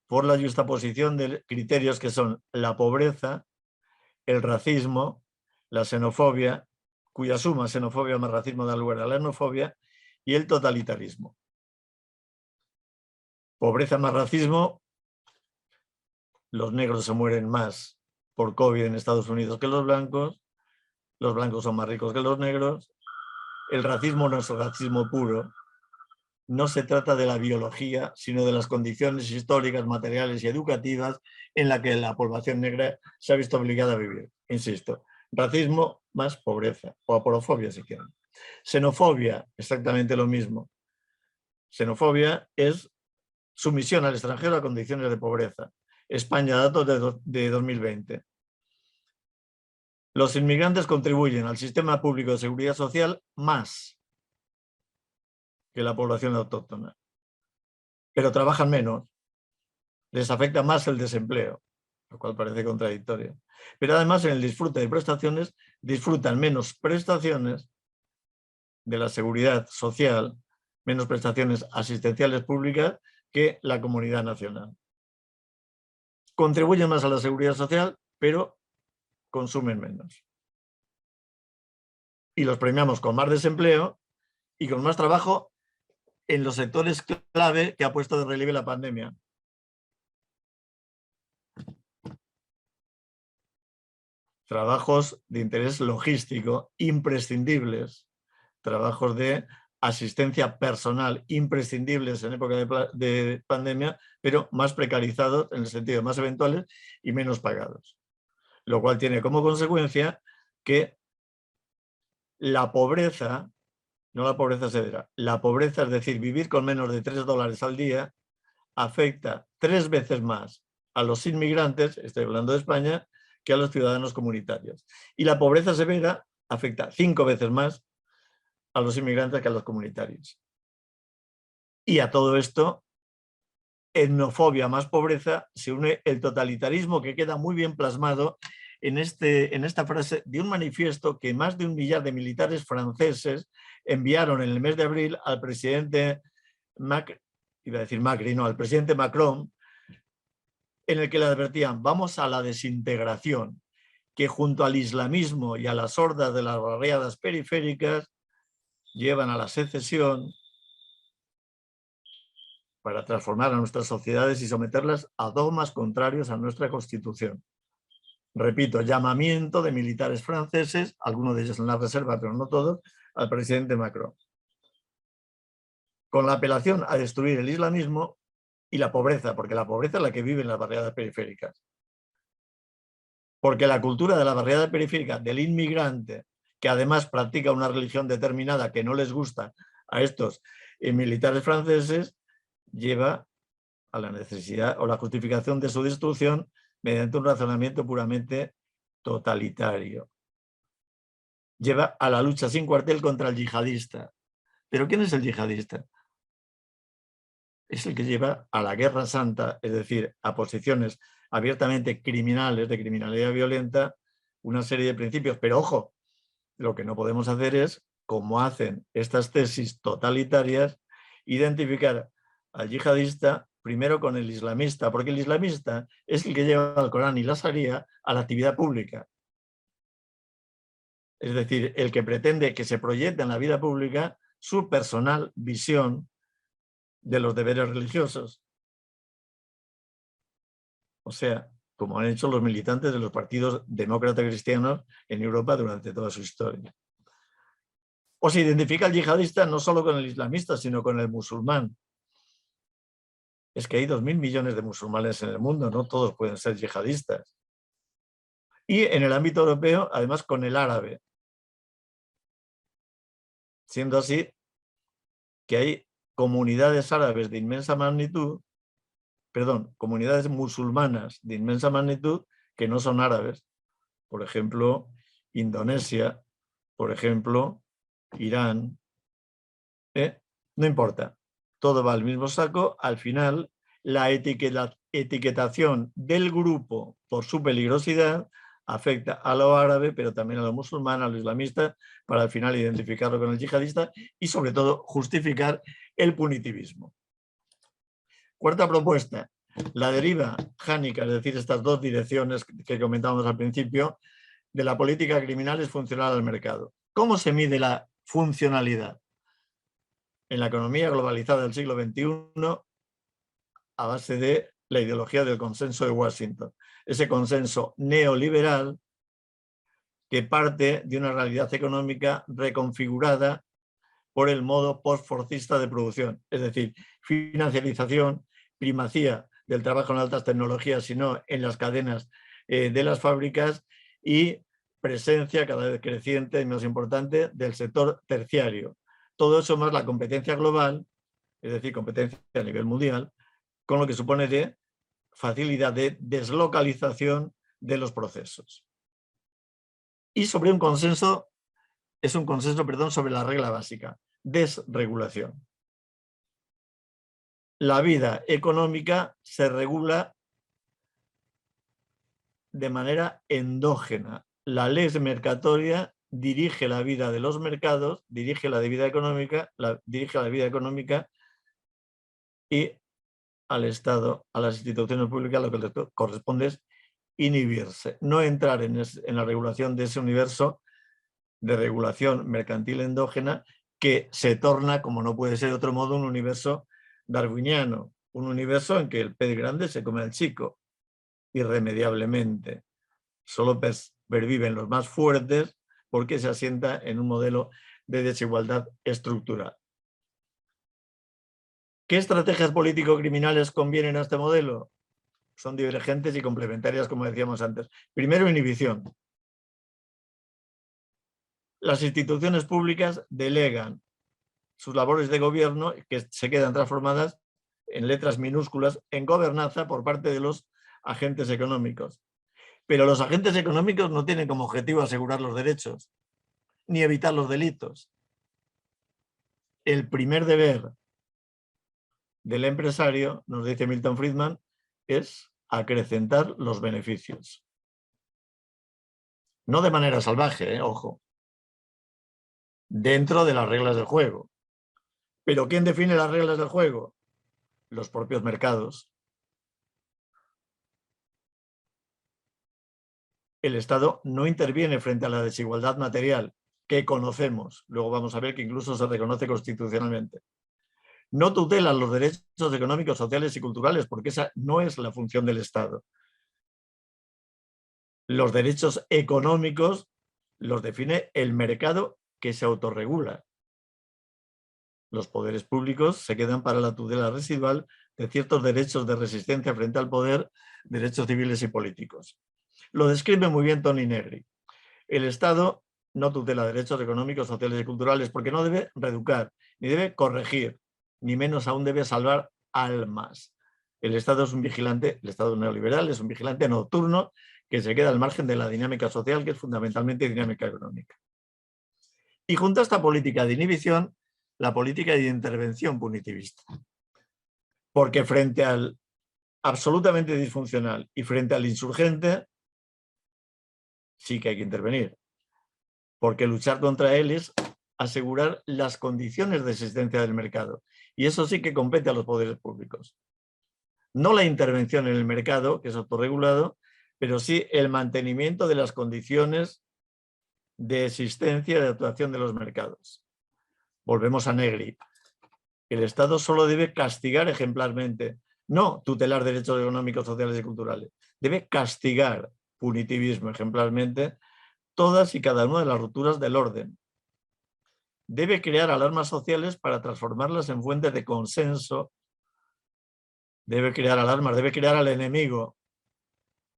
Por la justaposición de criterios que son la pobreza, el racismo, la xenofobia, cuya suma, xenofobia más racismo, da lugar a la xenofobia, y el totalitarismo. Pobreza más racismo, los negros se mueren más por COVID en Estados Unidos que los blancos son más ricos que los negros. El racismo no es racismo puro, no se trata de la biología, sino de las condiciones históricas, materiales y educativas en las que la población negra se ha visto obligada a vivir. Insisto, racismo más pobreza, o aporofobia si quieren. Xenofobia, exactamente lo mismo. Xenofobia es sumisión al extranjero a condiciones de pobreza. España, datos de 2020. Los inmigrantes contribuyen al sistema público de seguridad social más que la población autóctona, pero trabajan menos, les afecta más el desempleo, lo cual parece contradictorio. Pero además en el disfrute de prestaciones disfrutan menos prestaciones de la seguridad social, menos prestaciones asistenciales públicas que la comunidad nacional. Contribuyen más a la seguridad social, pero consumen menos. Y los premiamos con más desempleo y con más trabajo en los sectores clave que ha puesto de relieve la pandemia. Trabajos de interés logístico imprescindibles, trabajos de asistencia personal imprescindibles en época de pandemia, pero más precarizados en el sentido más eventuales y menos pagados. Lo cual tiene como consecuencia que la pobreza, no la pobreza severa, la pobreza, es decir, vivir con menos de $3 al día, afecta 3 veces más a los inmigrantes, estoy hablando de España, que a los ciudadanos comunitarios. Y la pobreza severa afecta 5 veces más a los inmigrantes que a los comunitarios. Y a todo esto, etnofobia más pobreza, se une el totalitarismo, que queda muy bien plasmado en esta frase de un manifiesto que más de 1 millar de militares franceses enviaron en el mes de abril al presidente al presidente Macron, en el que le advertían: vamos a la desintegración, que junto al islamismo y a las hordas de las barriadas periféricas llevan a la secesión para transformar a nuestras sociedades y someterlas a dogmas contrarios a nuestra Constitución. Repito, llamamiento de militares franceses, algunos de ellos en la reserva, pero no todos, al presidente Macron, con la apelación a destruir el islamismo y la pobreza, porque la pobreza es la que vive en las barriadas periféricas. Porque la cultura de la barriada periférica, del inmigrante, que además practica una religión determinada que no les gusta a estos militares franceses, lleva a la necesidad o la justificación de su destrucción mediante un razonamiento puramente totalitario. Lleva a la lucha sin cuartel contra el yihadista. ¿Pero quién es el yihadista? Es el que lleva a la guerra santa, es decir, a posiciones abiertamente criminales, de criminalidad violenta, una serie de principios. Pero ojo, lo que no podemos hacer es, como hacen estas tesis totalitarias, identificar al yihadista primero con el islamista, porque el islamista es el que lleva el Corán y la Sharia a la actividad pública. Es decir, el que pretende que se proyecte en la vida pública su personal visión de los deberes religiosos. O sea, como han hecho los militantes de los partidos demócratas cristianos en Europa durante toda su historia. O se identifica al yihadista no solo con el islamista, sino con el musulmán. Es que hay 2.000 millones de musulmanes en el mundo, no todos pueden ser yihadistas. Y en el ámbito europeo, además, con el árabe. Siendo así que hay comunidades árabes de inmensa magnitud, comunidades musulmanas de inmensa magnitud que no son árabes. Por ejemplo, Indonesia, por ejemplo, Irán. No importa. Todo va al mismo saco. Al final, la etiquetación del grupo por su peligrosidad afecta a lo árabe, pero también a lo musulmán, a lo islamista, para al final identificarlo con el yihadista y sobre todo justificar el punitivismo. Cuarta propuesta, la deriva jánica, es decir, estas dos direcciones que comentábamos al principio, de la política criminal es funcional al mercado. ¿Cómo se mide la funcionalidad? En la economía globalizada del siglo XXI, a base de la ideología del consenso de Washington. Ese consenso neoliberal que parte de una realidad económica reconfigurada por el modo postforcista de producción, es decir, financiarización, primacía del trabajo en altas tecnologías, sino en las cadenas de las fábricas y presencia cada vez creciente y más importante del sector terciario. Todo eso más la competencia global, es decir, competencia a nivel mundial, con lo que supone de facilidad de deslocalización de los procesos. Y sobre un consenso, es un consenso, perdón, sobre la regla básica, desregulación. La vida económica se regula de manera endógena. La lex mercatoria dirige la vida de los mercados, dirige la vida económica, y al Estado, a las instituciones públicas, lo que les corresponde es inhibirse, no entrar en la regulación de ese universo de regulación mercantil endógena que se torna, como no puede ser de otro modo, un universo darwiniano, un universo en que el pez grande se come al chico, irremediablemente. Solo perviven los más fuertes porque se asienta en un modelo de desigualdad estructural. ¿Qué estrategias político-criminales convienen a este modelo? Son divergentes y complementarias, como decíamos antes. Primero, inhibición. Las instituciones públicas delegan sus labores de gobierno, que se quedan transformadas en letras minúsculas, en gobernanza por parte de los agentes económicos. Pero los agentes económicos no tienen como objetivo asegurar los derechos, ni evitar los delitos. El primer deber del empresario, nos dice Milton Friedman, es acrecentar los beneficios. No de manera salvaje, ojo, dentro de las reglas del juego. ¿Pero quién define las reglas del juego? Los propios mercados. El Estado no interviene frente a la desigualdad material que conocemos. Luego vamos a ver que incluso se reconoce constitucionalmente. No tutela los derechos económicos, sociales y culturales, porque esa no es la función del Estado. Los derechos económicos los define el mercado que se autorregula. Los poderes públicos se quedan para la tutela residual de ciertos derechos de resistencia frente al poder, derechos civiles y políticos. Lo describe muy bien Toni Negri. El Estado no tutela derechos económicos, sociales y culturales porque no debe reeducar, ni debe corregir, ni menos aún debe salvar almas. El Estado es un vigilante, el Estado neoliberal es un vigilante nocturno que se queda al margen de la dinámica social, que es fundamentalmente dinámica económica. Y junto a esta política de inhibición, la política de intervención punitivista. Porque frente al absolutamente disfuncional y frente al insurgente, sí que hay que intervenir. Porque luchar contra él es asegurar las condiciones de existencia del mercado. Y eso sí que compete a los poderes públicos. No la intervención en el mercado, que es autorregulado, pero sí el mantenimiento de las condiciones de existencia y de actuación de los mercados. Volvemos a Negri. El Estado solo debe castigar ejemplarmente, no tutelar derechos económicos, sociales y culturales. Debe castigar, punitivismo ejemplarmente, todas y cada una de las rupturas del orden. Debe crear alarmas sociales para transformarlas en fuentes de consenso. Debe crear alarmas, debe crear al enemigo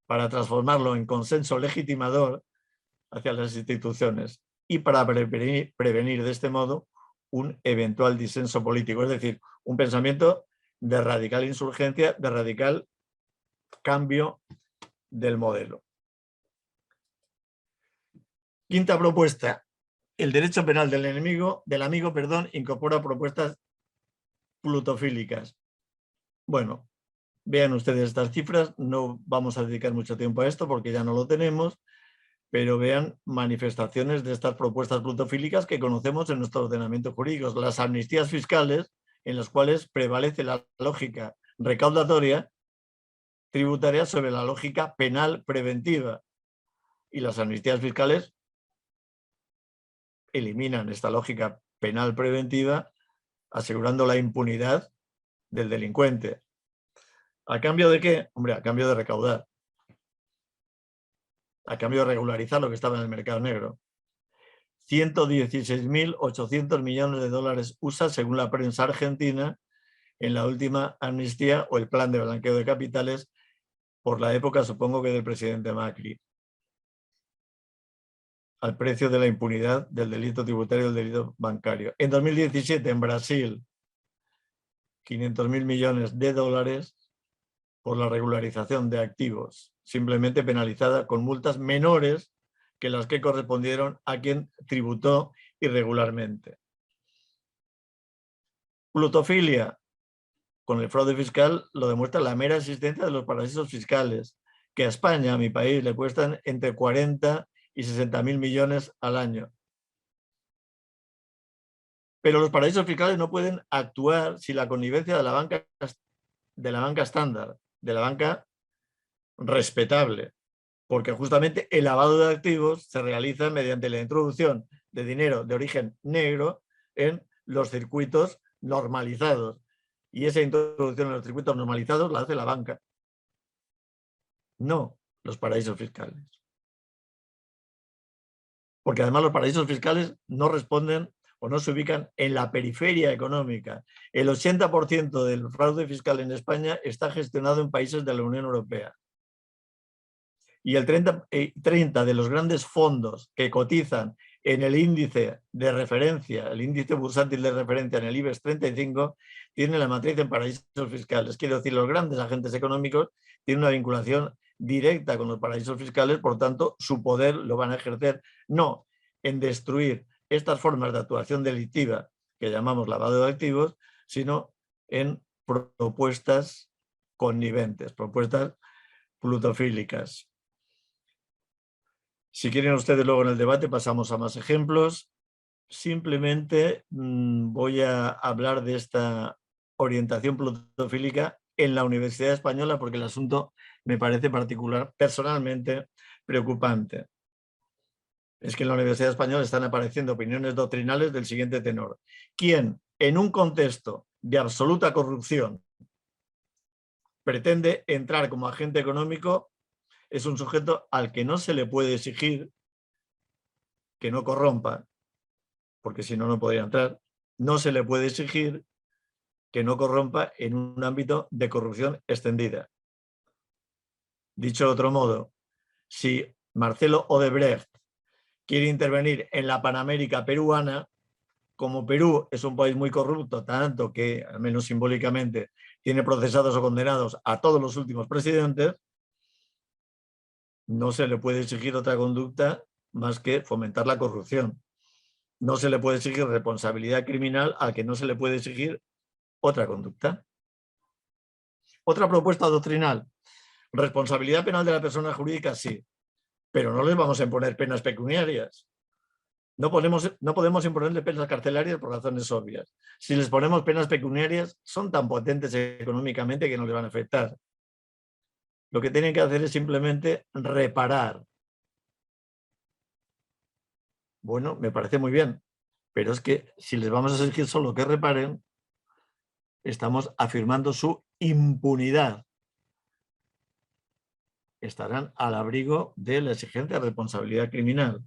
para transformarlo en consenso legitimador hacia las instituciones y para prevenir de este modo un eventual disenso político, es decir, un pensamiento de radical insurgencia, de radical cambio del modelo. Quinta propuesta. El derecho penal del amigo, incorpora propuestas plutofílicas. Bueno, vean ustedes estas cifras, no vamos a dedicar mucho tiempo a esto porque ya no lo tenemos, pero vean manifestaciones de estas propuestas plutofílicas que conocemos en nuestro ordenamiento jurídico, las amnistías fiscales, en las cuales prevalece la lógica recaudatoria tributaria sobre la lógica penal preventiva. Y las amnistías fiscales eliminan esta lógica penal preventiva, asegurando la impunidad del delincuente. ¿A cambio de qué? Hombre, a cambio de recaudar. A cambio de regularizar lo que estaba en el mercado negro. 116.800 millones de dólares USA, según la prensa argentina, en la última amnistía o el plan de blanqueo de capitales, por la época, supongo que del presidente Macri, al precio de la impunidad del delito tributario y del delito bancario. En 2017, en Brasil, 500.000 millones de dólares por la regularización de activos, simplemente penalizada con multas menores que las que correspondieron a quien tributó irregularmente. Plutofilia. Con el fraude fiscal lo demuestra la mera existencia de los paraísos fiscales, que a España, a mi país, le cuestan entre 40 y 60.000 millones al año. Pero los paraísos fiscales no pueden actuar sin la connivencia de la banca estándar, de la banca respetable, porque justamente el lavado de activos se realiza mediante la introducción de dinero de origen negro en los circuitos normalizados. Y esa introducción en los circuitos normalizados la hace la banca, no los paraísos fiscales. Porque además los paraísos fiscales no responden o no se ubican en la periferia económica. El 80% del fraude fiscal en España está gestionado en países de la Unión Europea. Y el 30 de los grandes fondos que cotizan en el índice de referencia, el índice bursátil de referencia en el IBEX 35, tienen la matriz en paraísos fiscales. Quiero decir, los grandes agentes económicos tienen una vinculación directa con los paraísos fiscales, por tanto, su poder lo van a ejercer no en destruir estas formas de actuación delictiva que llamamos lavado de activos, sino en propuestas conniventes, propuestas plutofílicas. Si quieren ustedes luego en el debate pasamos a más ejemplos. Simplemente voy a hablar de esta orientación plutofílica en la Universidad Española porque el asunto me parece personalmente preocupante. Es que en la Universidad Española están apareciendo opiniones doctrinales del siguiente tenor. Quien en un contexto de absoluta corrupción pretende entrar como agente económico es un sujeto al que no se le puede exigir que no corrompa, porque si no, no podría entrar. No se le puede exigir que no corrompa en un ámbito de corrupción extendida. Dicho de otro modo, si Marcelo Odebrecht quiere intervenir en la Panamérica peruana, como Perú es un país muy corrupto, tanto que, al menos simbólicamente, tiene procesados o condenados a todos los últimos presidentes, no se le puede exigir otra conducta más que fomentar la corrupción. No se le puede exigir responsabilidad criminal a que no se le puede exigir otra conducta. Otra propuesta doctrinal. Responsabilidad penal de la persona jurídica, sí, pero no les vamos a imponer penas pecuniarias. No podemos imponerle penas carcelarias por razones obvias. Si les ponemos penas pecuniarias, son tan potentes económicamente que no les van a afectar. Lo que tienen que hacer es simplemente reparar. Bueno, me parece muy bien, pero es que si les vamos a exigir solo que reparen, estamos afirmando su impunidad. Estarán al abrigo de la exigencia de responsabilidad criminal.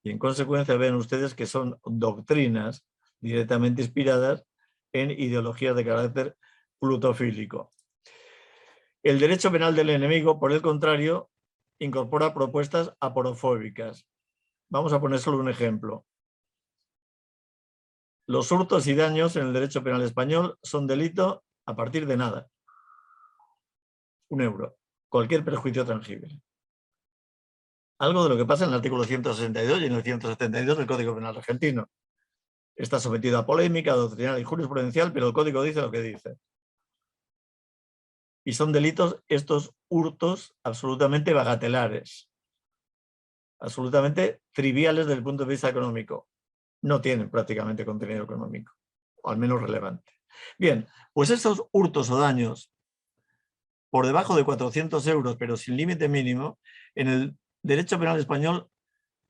Y en consecuencia ven ustedes que son doctrinas directamente inspiradas en ideologías de carácter plutofílico. El derecho penal del enemigo, por el contrario, incorpora propuestas aporofóbicas. Vamos a poner solo un ejemplo. Los hurtos y daños en el derecho penal español son delito a partir de nada. 1 euro. Cualquier perjuicio tangible. Algo de lo que pasa en el artículo 162 y en el 172 del Código Penal argentino. Está sometido a polémica doctrinal y jurisprudencial, pero el Código dice lo que dice. Y son delitos estos hurtos absolutamente bagatelares. absolutamente triviales desde el punto de vista económico. No tienen prácticamente contenido económico, o al menos relevante. Bien, pues estos hurtos o daños por debajo de 400 euros, pero sin límite mínimo, en el derecho penal español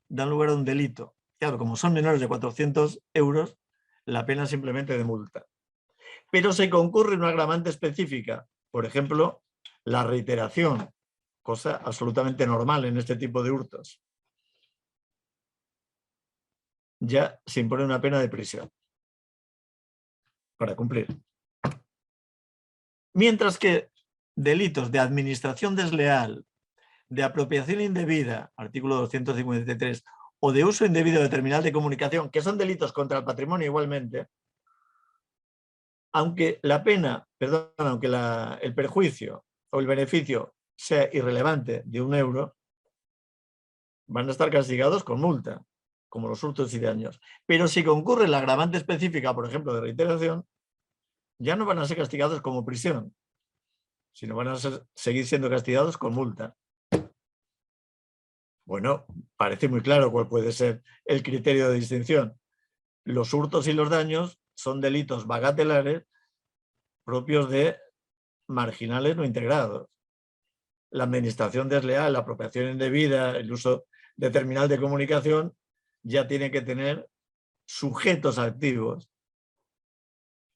dan lugar a un delito. Claro, como son menores de 400 euros, la pena es simplemente de multa. Pero se concurre una agravante específica, por ejemplo, la reiteración, cosa absolutamente normal en este tipo de hurtos. Ya se impone una pena de prisión para cumplir. Mientras que delitos de administración desleal, de apropiación indebida, artículo 253, o de uso indebido de terminal de comunicación, que son delitos contra el patrimonio igualmente, aunque la pena, perdón, aunque el perjuicio o el beneficio sea irrelevante de 1 euro, van a estar castigados con multa, como los hurtos y daños. Pero si concurre la agravante específica, por ejemplo, de reiteración, ya no van a ser castigados como prisión, sino van a seguir siendo castigados con multa. Bueno, parece muy claro cuál puede ser el criterio de distinción. Los hurtos y los daños son delitos bagatelares propios de marginales no integrados. La administración desleal, la apropiación indebida, el uso de terminal de comunicación, ya tiene que tener sujetos activos,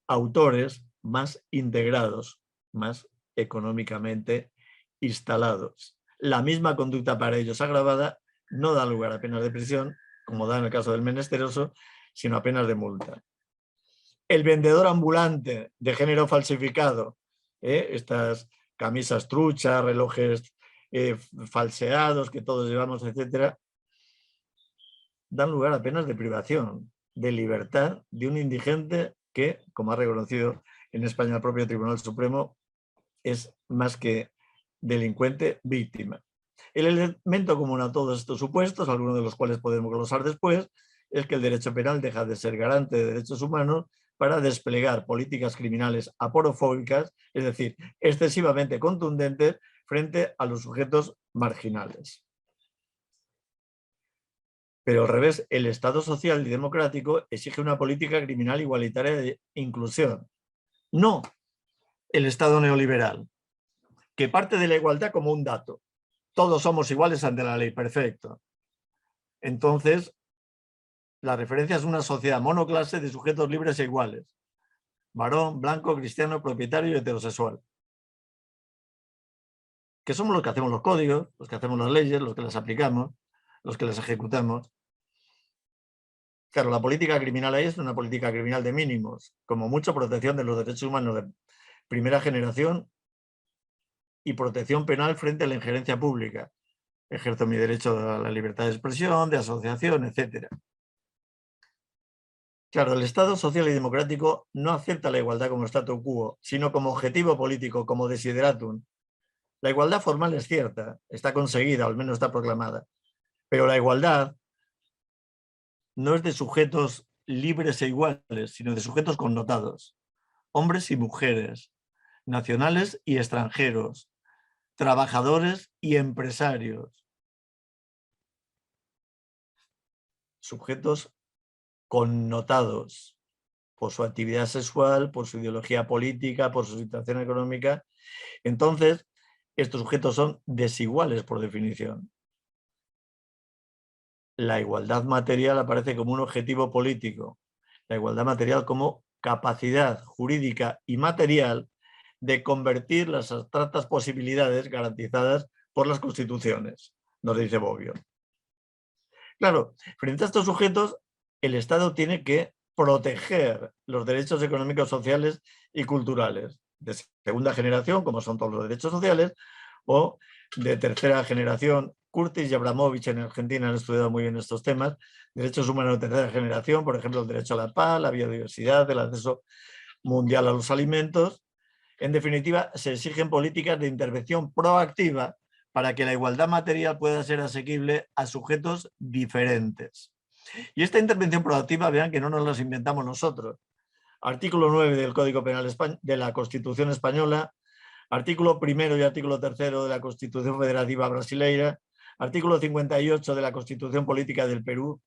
autores más integrados, más económicamente instalados. La misma conducta para ellos agravada no da lugar a penas de prisión, como da en el caso del menesteroso, sino a penas de multa. El vendedor ambulante de género falsificado, estas camisas truchas, relojes falseados que todos llevamos, etcétera, dan lugar a penas de privación de libertad de un indigente que, como ha reconocido en España el propio Tribunal Supremo, es más que delincuente, víctima. El elemento común a todos estos supuestos, algunos de los cuales podemos glosar después, es que el derecho penal deja de ser garante de derechos humanos para desplegar políticas criminales aporofóbicas, es decir, excesivamente contundentes frente a los sujetos marginales. Pero al revés, el Estado social y democrático exige una política criminal igualitaria de inclusión, no el Estado neoliberal, que parte de la igualdad como un dato. Todos somos iguales ante la ley, perfecto. Entonces, la referencia es una sociedad monoclase de sujetos libres e iguales. Varón, blanco, cristiano, propietario y heterosexual. Que somos los que hacemos los códigos, los que hacemos las leyes, los que las aplicamos, los que las ejecutamos. Claro, la política criminal ahí es una política criminal de mínimos, como mucho protección de los derechos humanos de primera generación y protección penal frente a la injerencia pública. Ejerzo mi derecho a la libertad de expresión, de asociación, etc. Claro, el Estado social y democrático no acepta la igualdad como statu quo, sino como objetivo político, como desideratum. La igualdad formal es cierta, está conseguida, o al menos está proclamada, pero la igualdad no es de sujetos libres e iguales, sino de sujetos connotados, hombres y mujeres, nacionales y extranjeros, trabajadores y empresarios, sujetos connotados por su actividad sexual, por su ideología política, por su situación económica. Entonces, estos sujetos son desiguales por definición. La igualdad material aparece como un objetivo político, la igualdad material como capacidad jurídica y material de convertir las abstractas posibilidades garantizadas por las constituciones, nos dice Bobbio. Claro, frente a estos sujetos, el Estado tiene que proteger los derechos económicos, sociales y culturales de segunda generación, como son todos los derechos sociales, o de tercera generación. Curtis y Abramovich en Argentina han estudiado muy bien estos temas. Derechos humanos de tercera generación, por ejemplo, el derecho a la paz, la biodiversidad, el acceso mundial a los alimentos. En definitiva, se exigen políticas de intervención proactiva para que la igualdad material pueda ser asequible a sujetos diferentes. Y esta intervención proactiva, vean que no nos las inventamos nosotros. Artículo 9 del Código Penal de la Constitución Española, artículo 1 y artículo 3 de la Constitución Federativa Brasileira, Artículo 58 de la Constitución Política del Perú.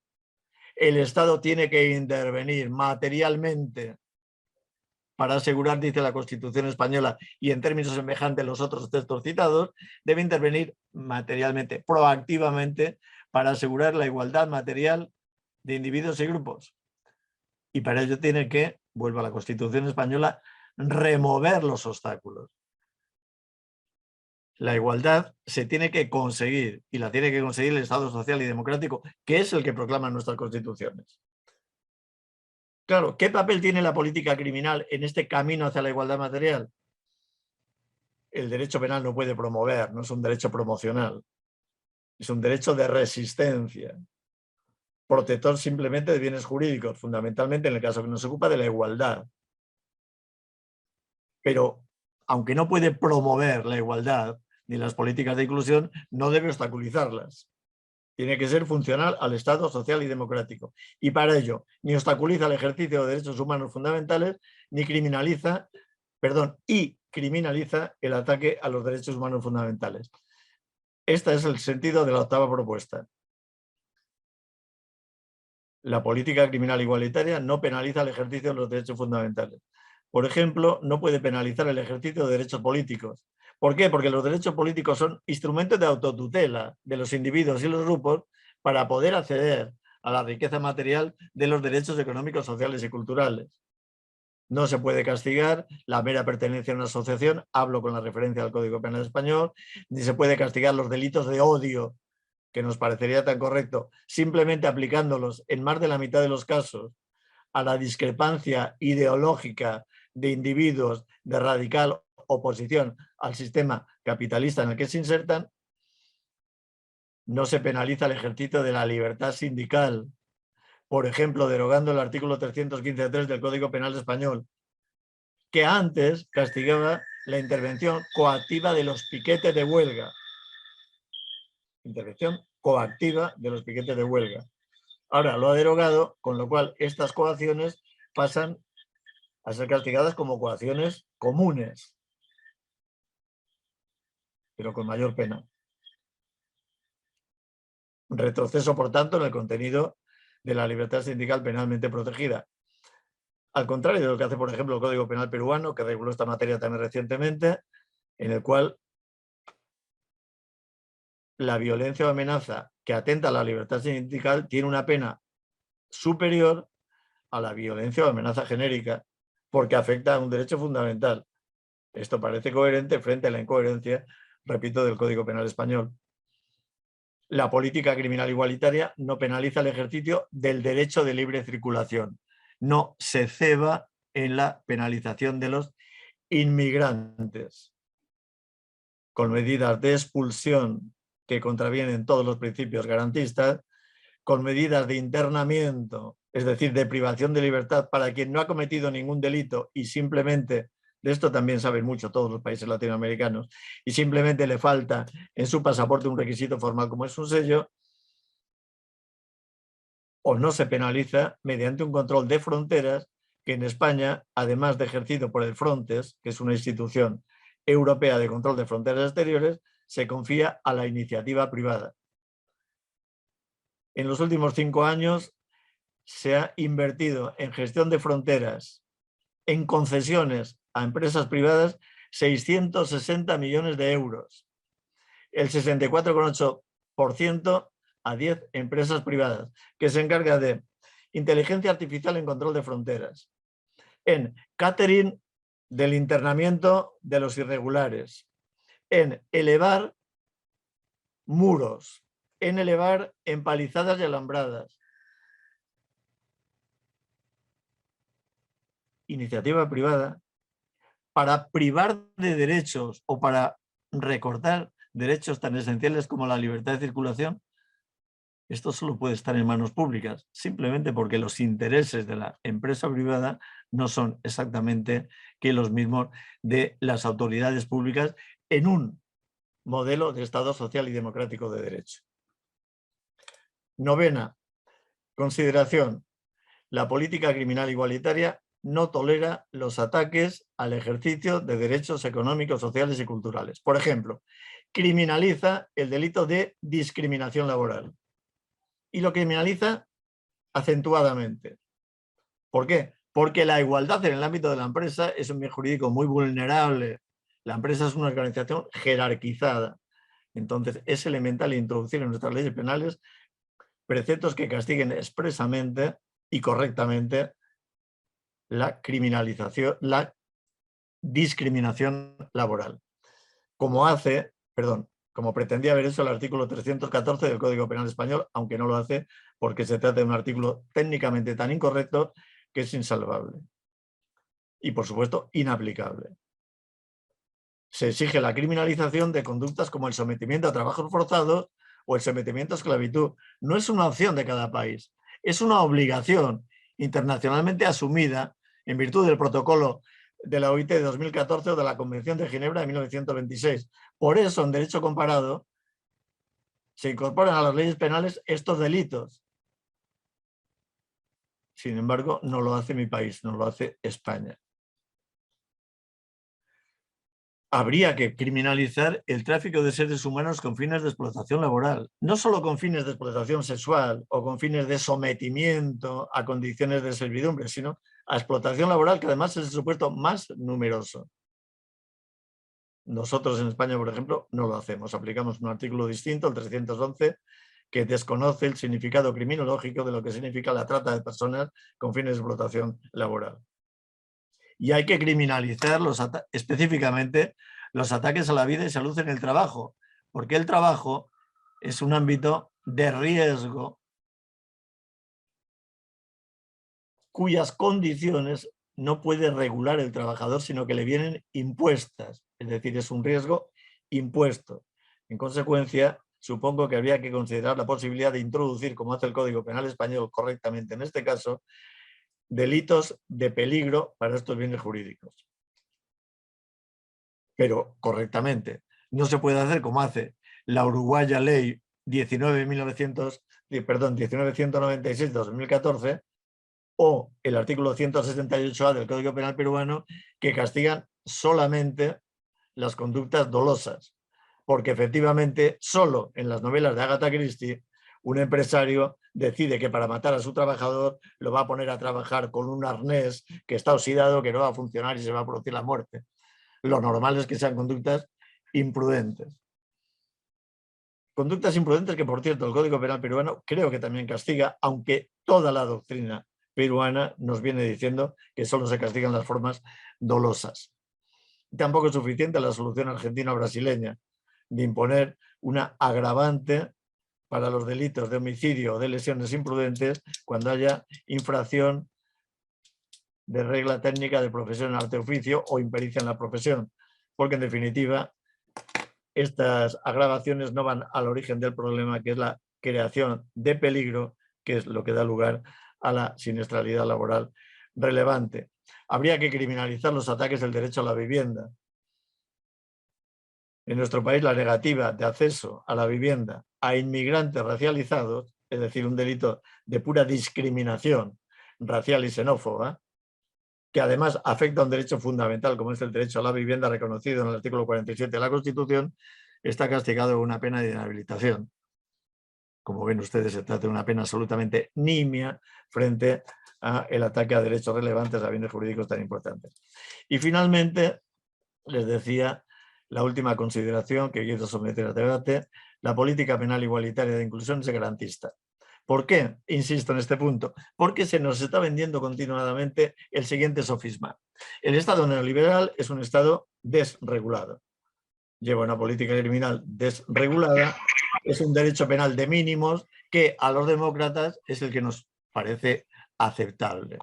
El Estado tiene que intervenir materialmente para asegurar, dice la Constitución española, y en términos semejantes los otros textos citados, debe intervenir materialmente, proactivamente, para asegurar la igualdad material de individuos y grupos. Y para ello tiene que, vuelvo a la Constitución española, remover los obstáculos. La igualdad se tiene que conseguir, y la tiene que conseguir el Estado social y democrático, que es el que proclaman nuestras constituciones. Claro, ¿qué papel tiene la política criminal en este camino hacia la igualdad material? El derecho penal no puede promover, no es un derecho promocional, es un derecho de resistencia, protector simplemente de bienes jurídicos, fundamentalmente en el caso que nos ocupa de la igualdad. Pero, aunque no puede promover la igualdad ni las políticas de inclusión, no debe obstaculizarlas. Tiene que ser funcional al Estado social y democrático. Y para ello, ni obstaculiza el ejercicio de derechos humanos fundamentales, ni criminaliza, y criminaliza el ataque a los derechos humanos fundamentales. Este es el sentido de la octava propuesta. La política criminal igualitaria no penaliza el ejercicio de los derechos fundamentales. Por ejemplo, no puede penalizar el ejercicio de derechos políticos. ¿Por qué? Porque los derechos políticos son instrumentos de autotutela de los individuos y los grupos para poder acceder a la riqueza material de los derechos económicos, sociales y culturales. No se puede castigar la mera pertenencia a una asociación, hablo con la referencia al Código Penal español, ni se puede castigar los delitos de odio, que nos parecería tan correcto, simplemente aplicándolos en más de la mitad de los casos a la discrepancia ideológica de individuos de radical oposición al sistema capitalista en el que se insertan. No se penaliza el ejercicio de la libertad sindical, por ejemplo, derogando el artículo 315.3 del Código Penal español, que antes castigaba la intervención coactiva de los piquetes de huelga. Intervención coactiva de los piquetes de huelga. Ahora lo ha derogado, con lo cual estas coacciones pasan a ser castigadas como coacciones comunes, pero con mayor pena. Retroceso, por tanto, en el contenido de la libertad sindical penalmente protegida. Al contrario de lo que hace, por ejemplo, el Código Penal peruano, que reguló esta materia también recientemente, en el cual la violencia o amenaza que atenta a la libertad sindical tiene una pena superior a la violencia o amenaza genérica, porque afecta a un derecho fundamental. Esto parece coherente frente a la incoherencia, repito, del Código Penal español. La política criminal igualitaria no penaliza el ejercicio del derecho de libre circulación. No se ceba en la penalización de los inmigrantes, con medidas de expulsión que contravienen todos los principios garantistas, con medidas de internamiento, es decir, de privación de libertad para quien no ha cometido ningún delito y simplemente, de esto también saben mucho todos los países latinoamericanos, y simplemente le falta en su pasaporte un requisito formal como es un sello, o no se penaliza mediante un control de fronteras que en España, además de ejercido por el Frontex, que es una institución europea de control de fronteras exteriores, se confía a la iniciativa privada. En los últimos 5 años se ha invertido en gestión de fronteras, en concesiones a empresas privadas, 660 millones de euros. El 64,8% a 10 empresas privadas, que se encargan de inteligencia artificial en control de fronteras, en catering del internamiento de los irregulares, en elevar muros, en elevar empalizadas y alambradas. Iniciativa privada para privar de derechos o para recortar derechos tan esenciales como la libertad de circulación. Esto solo puede estar en manos públicas, simplemente porque los intereses de la empresa privada no son exactamente que los mismos de las autoridades públicas en un modelo de Estado social y democrático de derecho. Novena consideración. La política criminal igualitaria no tolera los ataques al ejercicio de derechos económicos, sociales y culturales. Por ejemplo, criminaliza el delito de discriminación laboral y lo criminaliza acentuadamente. ¿Por qué? Porque la igualdad en el ámbito de la empresa es un bien jurídico muy vulnerable. La empresa es una organización jerarquizada. Entonces, es elemental introducir en nuestras leyes penales preceptos que castiguen expresamente y correctamente la criminalización, la discriminación laboral. Como pretendía haber hecho el artículo 314 del Código Penal Español, aunque no lo hace porque se trata de un artículo técnicamente tan incorrecto que es insalvable. Y, por supuesto, inaplicable. Se exige la criminalización de conductas como el sometimiento a trabajos forzados o el sometimiento a esclavitud. No es una opción de cada país, es una obligación internacionalmente asumida en virtud del protocolo de la OIT de 2014 o de la Convención de Ginebra de 1926. Por eso, en derecho comparado, se incorporan a las leyes penales estos delitos. Sin embargo, no lo hace mi país, no lo hace España. Habría que criminalizar el tráfico de seres humanos con fines de explotación laboral, no solo con fines de explotación sexual o con fines de sometimiento a condiciones de servidumbre, sino a explotación laboral, que además es el supuesto más numeroso. Nosotros en España, por ejemplo, no lo hacemos. Aplicamos un artículo distinto, el 311, que desconoce el significado criminológico de lo que significa la trata de personas con fines de explotación laboral. Y hay que criminalizar específicamente los ataques a la vida y salud en el trabajo, porque el trabajo es un ámbito de riesgo cuyas condiciones no puede regular el trabajador, sino que le vienen impuestas, es decir, es un riesgo impuesto. En consecuencia, supongo que habría que considerar la posibilidad de introducir, como hace el Código Penal Español correctamente en este caso, delitos de peligro para estos bienes jurídicos. Pero correctamente. No se puede hacer como hace la uruguaya ley 1996 de 2014 o el artículo 168A del Código Penal peruano, que castigan solamente las conductas dolosas. Porque efectivamente solo en las novelas de Agatha Christie un empresario decide que para matar a su trabajador lo va a poner a trabajar con un arnés que está oxidado, que no va a funcionar y se va a producir la muerte. Lo normal es que sean conductas imprudentes. Conductas imprudentes que, por cierto, el Código Penal peruano creo que también castiga, aunque toda la doctrina peruana nos viene diciendo que solo se castigan las formas dolosas. Tampoco es suficiente la solución argentina-brasileña de imponer una agravante para los delitos de homicidio o de lesiones imprudentes cuando haya infracción de regla técnica de profesión, arte, oficio o impericia en la profesión, porque en definitiva estas agravaciones no van al origen del problema, que es la creación de peligro, que es lo que da lugar a la siniestralidad laboral relevante. Habría que criminalizar los ataques del derecho a la vivienda. En nuestro país, la negativa de acceso a la vivienda a inmigrantes racializados, es decir, un delito de pura discriminación racial y xenófoba, que además afecta a un derecho fundamental como es el derecho a la vivienda reconocido en el artículo 47 de la Constitución, está castigado con una pena de inhabilitación. Como ven ustedes, se trata de una pena absolutamente nimia frente al ataque a derechos relevantes, a bienes jurídicos tan importantes. Y finalmente, les decía, la última consideración que quiero someter a debate: la política penal igualitaria de inclusión es garantista. ¿Por qué insisto en este punto? Porque se nos está vendiendo continuadamente el siguiente sofisma. El Estado neoliberal es un Estado desregulado. Lleva una política criminal desregulada, es un derecho penal de mínimos que a los demócratas es el que nos parece aceptable.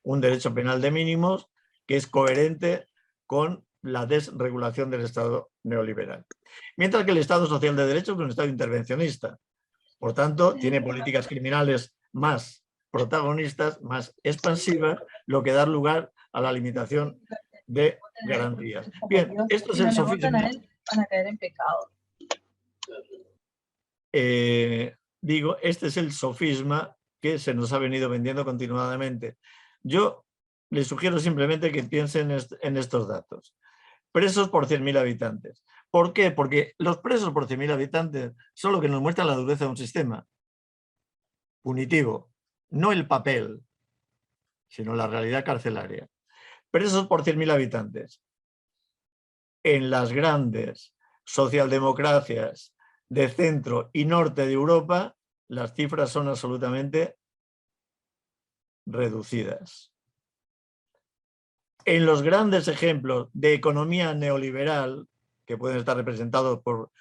Un derecho penal de mínimos que es coherente con la desregulación del Estado neoliberal. Mientras que el Estado social de derecho es un Estado intervencionista. Por tanto, tiene políticas criminales más protagonistas, más expansivas, lo que da lugar a la limitación de garantías. Bien, esto es el sofisma. Van a caer en pecado. Este es el sofisma que se nos ha venido vendiendo continuadamente. Yo les sugiero simplemente que piensen en estos datos. Presos por 100.000 habitantes. ¿Por qué? Porque los presos por 100.000 habitantes son lo que nos muestra la dureza de un sistema punitivo, no el papel, sino la realidad carcelaria. Presos por 100.000 habitantes. En las grandes socialdemocracias de centro y norte de Europa, las cifras son absolutamente reducidas. En los grandes ejemplos de economía neoliberal, que pueden estar representados por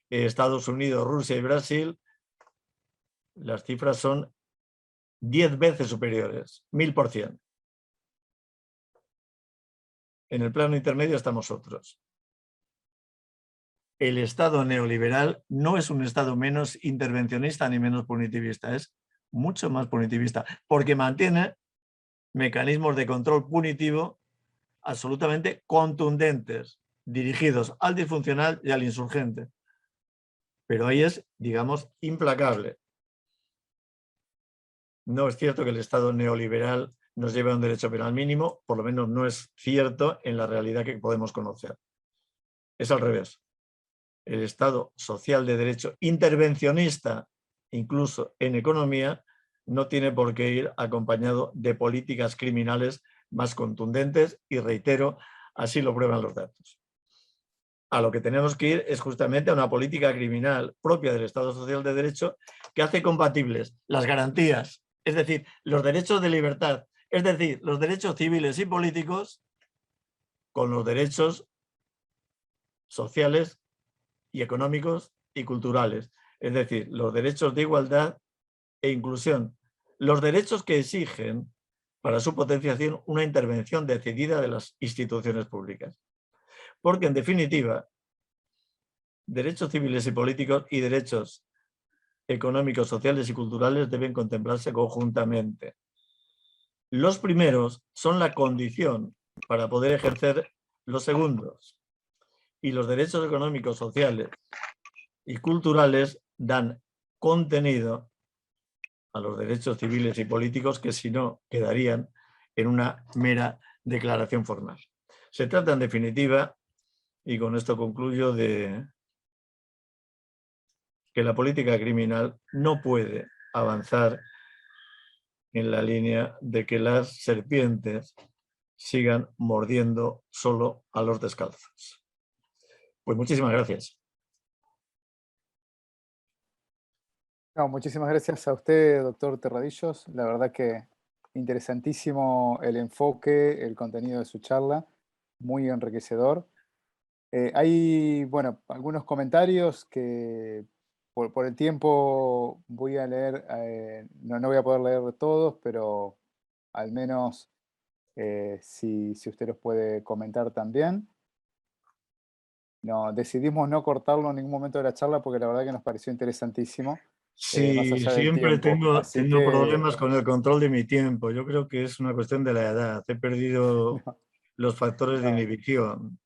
Estados Unidos, Rusia y Brasil, las cifras son 10 veces superiores, 1000%. En el plano intermedio estamos otros. El Estado neoliberal no es un Estado menos intervencionista ni menos punitivista, es mucho más punitivista, porque mantiene mecanismos de control punitivo absolutamente contundentes, dirigidos al disfuncional y al insurgente. Pero ahí es, digamos, implacable. No es cierto que el Estado neoliberal nos lleve a un derecho penal mínimo, por lo menos no es cierto en la realidad que podemos conocer. Es al revés. El Estado social de derecho intervencionista, incluso en economía, no tiene por qué ir acompañado de políticas criminales más contundentes y, reitero, así lo prueban los datos. A lo que tenemos que ir es justamente a una política criminal propia del Estado social de derecho que hace compatibles las garantías, es decir, los derechos de libertad, es decir, los derechos civiles y políticos, con los derechos sociales y económicos y culturales, es decir, los derechos de igualdad e inclusión, los derechos que exigen para su potenciación una intervención decidida de las instituciones públicas. Porque, en definitiva, derechos civiles y políticos y derechos económicos, sociales y culturales deben contemplarse conjuntamente. Los primeros son la condición para poder ejercer los segundos, y los derechos económicos, sociales y culturales dan contenido a los derechos civiles y políticos que, si no, quedarían en una mera declaración formal. Se trata, en definitiva, y con esto concluyo, de que la política criminal no puede avanzar en la línea de que las serpientes sigan mordiendo solo a los descalzos. Pues muchísimas gracias. No, muchísimas gracias a usted, doctor Terradillos. La verdad que interesantísimo el enfoque, el contenido de su charla, muy enriquecedor. Hay, bueno, algunos comentarios que por el tiempo voy a leer, no voy a poder leer todos, pero al menos si usted los puede comentar también. No, decidimos no cortarlo en ningún momento de la charla porque la verdad que nos pareció interesantísimo, más Sí, allá del siempre tiempo. Así tengo que, problemas con el control de mi tiempo. Yo creo que es una cuestión de la edad. He perdido los factores de no, inhibición.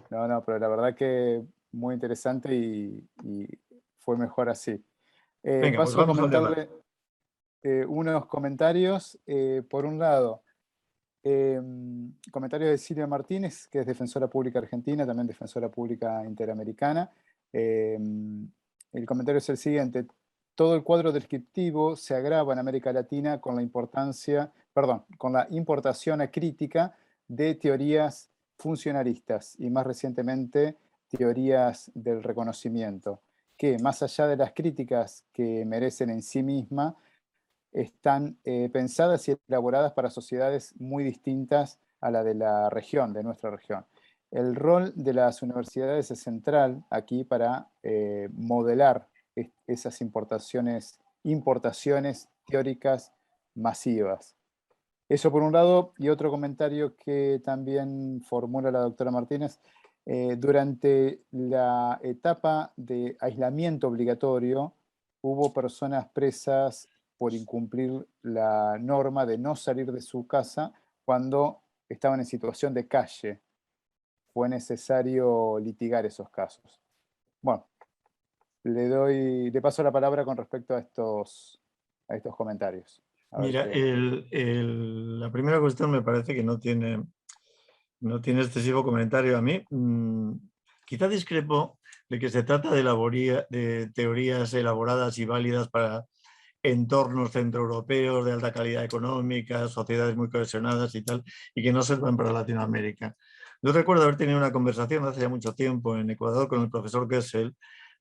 pero la verdad que muy interesante y fue mejor así. Venga, pues Paso a vamos a cerrar. comentarle unos comentarios. Por un lado, comentario de Silvia Martínez, que es defensora pública argentina, también defensora pública interamericana. El comentario es el siguiente: todo el cuadro descriptivo se agrava en América Latina con con la importación acrítica de teorías funcionalistas y más recientemente teorías del reconocimiento, que más allá de las críticas que merecen en sí misma, están pensadas y elaboradas para sociedades muy distintas a la de la región, de nuestra región. El rol de las universidades es central aquí para modelar esas importaciones teóricas masivas. Eso por un lado, y otro comentario que también formula la doctora Martínez: durante la etapa de aislamiento obligatorio hubo personas presas por incumplir la norma de no salir de su casa cuando estaban en situación de calle. Fue necesario litigar esos casos. Bueno, le paso la palabra con respecto a estos comentarios. A ver Mira, la primera cuestión me parece que no tiene excesivo comentario a mí. Quizá discrepo de que se trata de teorías elaboradas y válidas para entornos centroeuropeos de alta calidad económica, sociedades muy cohesionadas y tal, y que no sirvan para Latinoamérica. Yo recuerdo haber tenido una conversación hace ya mucho tiempo en Ecuador con el profesor Kessel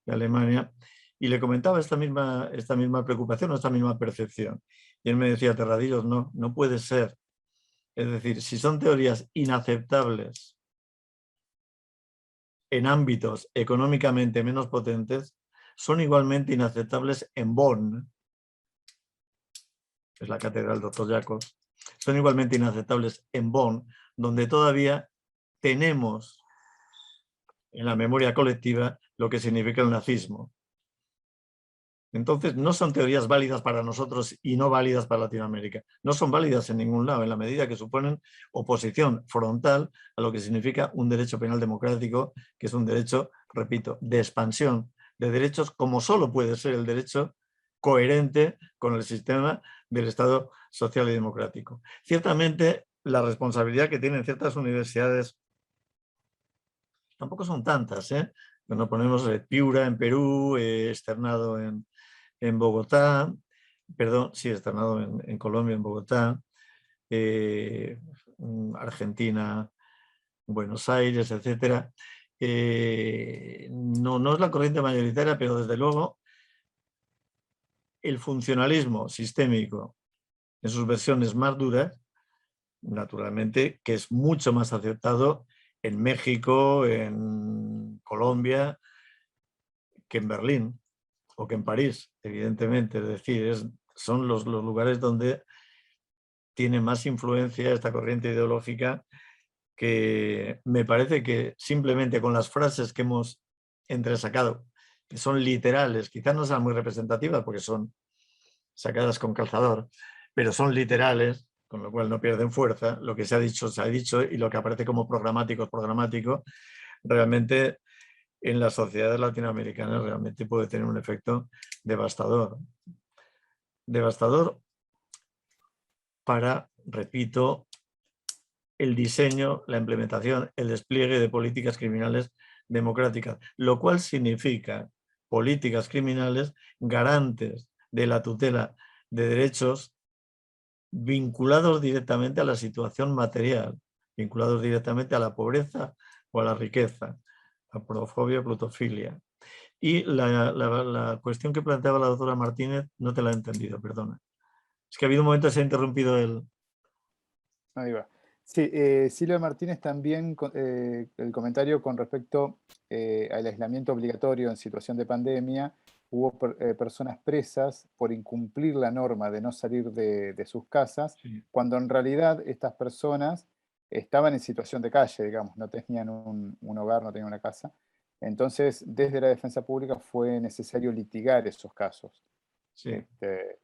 de Alemania y le comentaba esta misma preocupación o esta misma percepción. Y él me decía, Terradillos, no puede ser. Es decir, si son teorías inaceptables en ámbitos económicamente menos potentes, son igualmente inaceptables en Bonn, es la catedral Dr. Jacobs, son igualmente inaceptables en Bonn, donde todavía tenemos en la memoria colectiva lo que significa el nazismo. Entonces, no son teorías válidas para nosotros y no válidas para Latinoamérica. No son válidas en ningún lado, en la medida que suponen oposición frontal a lo que significa un derecho penal democrático, que es un derecho, repito, de expansión de derechos, como solo puede ser el derecho coherente con el sistema del Estado social y democrático. Ciertamente, la responsabilidad que tienen ciertas universidades tampoco son tantas, ¿eh? Nos ponemos Piura en Perú, externado en Bogotá, perdón, sí, externado en Colombia, en Bogotá, Argentina, Buenos Aires, etc. No es la corriente mayoritaria, pero desde luego el funcionalismo sistémico en sus versiones más duras, naturalmente, que es mucho más aceptado en México, en Colombia, que en Berlín o que en París, evidentemente. Es decir, son los lugares donde tiene más influencia esta corriente ideológica, que me parece que simplemente con las frases que hemos entresacado, que son literales, quizás no sean muy representativas porque son sacadas con calzador, pero son literales, con lo cual no pierden fuerza. Lo que se ha dicho, y lo que aparece como programático es programático. Realmente en las sociedades latinoamericanas realmente puede tener un efecto devastador. Devastador para, repito, el diseño, la implementación, el despliegue de políticas criminales democráticas, lo cual significa políticas criminales garantes de la tutela de derechos vinculados directamente a la situación material, vinculados directamente a la pobreza o a la riqueza, a porofobia, plutofilia. Y la cuestión que planteaba la doctora Martínez no te la he entendido, perdona. Es que ha habido un momento que se ha interrumpido el... Ahí va. Sí, Silvia Martínez también, el comentario con respecto al aislamiento obligatorio en situación de pandemia. Hubo personas presas por incumplir la norma de no salir de sus casas, Sí. cuando en realidad estas personas estaban en situación de calle, digamos, no tenían un hogar, no tenían una casa. Entonces, desde la defensa pública fue necesario litigar esos casos. Sí.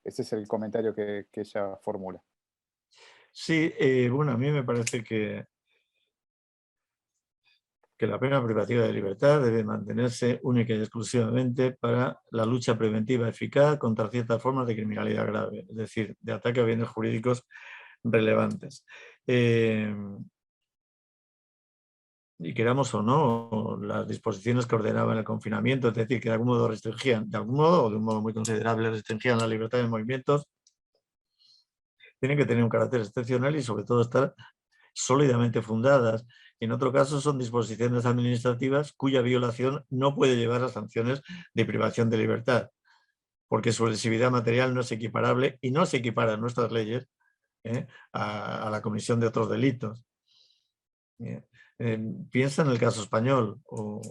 Ese es el comentario que ella formula. Sí, bueno, a mí me parece que la pena privativa de libertad debe mantenerse única y exclusivamente para la lucha preventiva eficaz contra ciertas formas de criminalidad grave, es decir, de ataque a bienes jurídicos relevantes. Y queramos o no, las disposiciones que ordenaban el confinamiento, es decir, que de algún modo restringían, de algún modo o de un modo muy considerable, restringían la libertad de movimientos, tienen que tener un carácter excepcional y sobre todo estar sólidamente fundadas. En otro caso son disposiciones administrativas cuya violación no puede llevar a sanciones de privación de libertad, porque su lesividad material no es equiparable y no se equipara en nuestras leyes a la comisión de otros delitos. Piensa en el caso español, o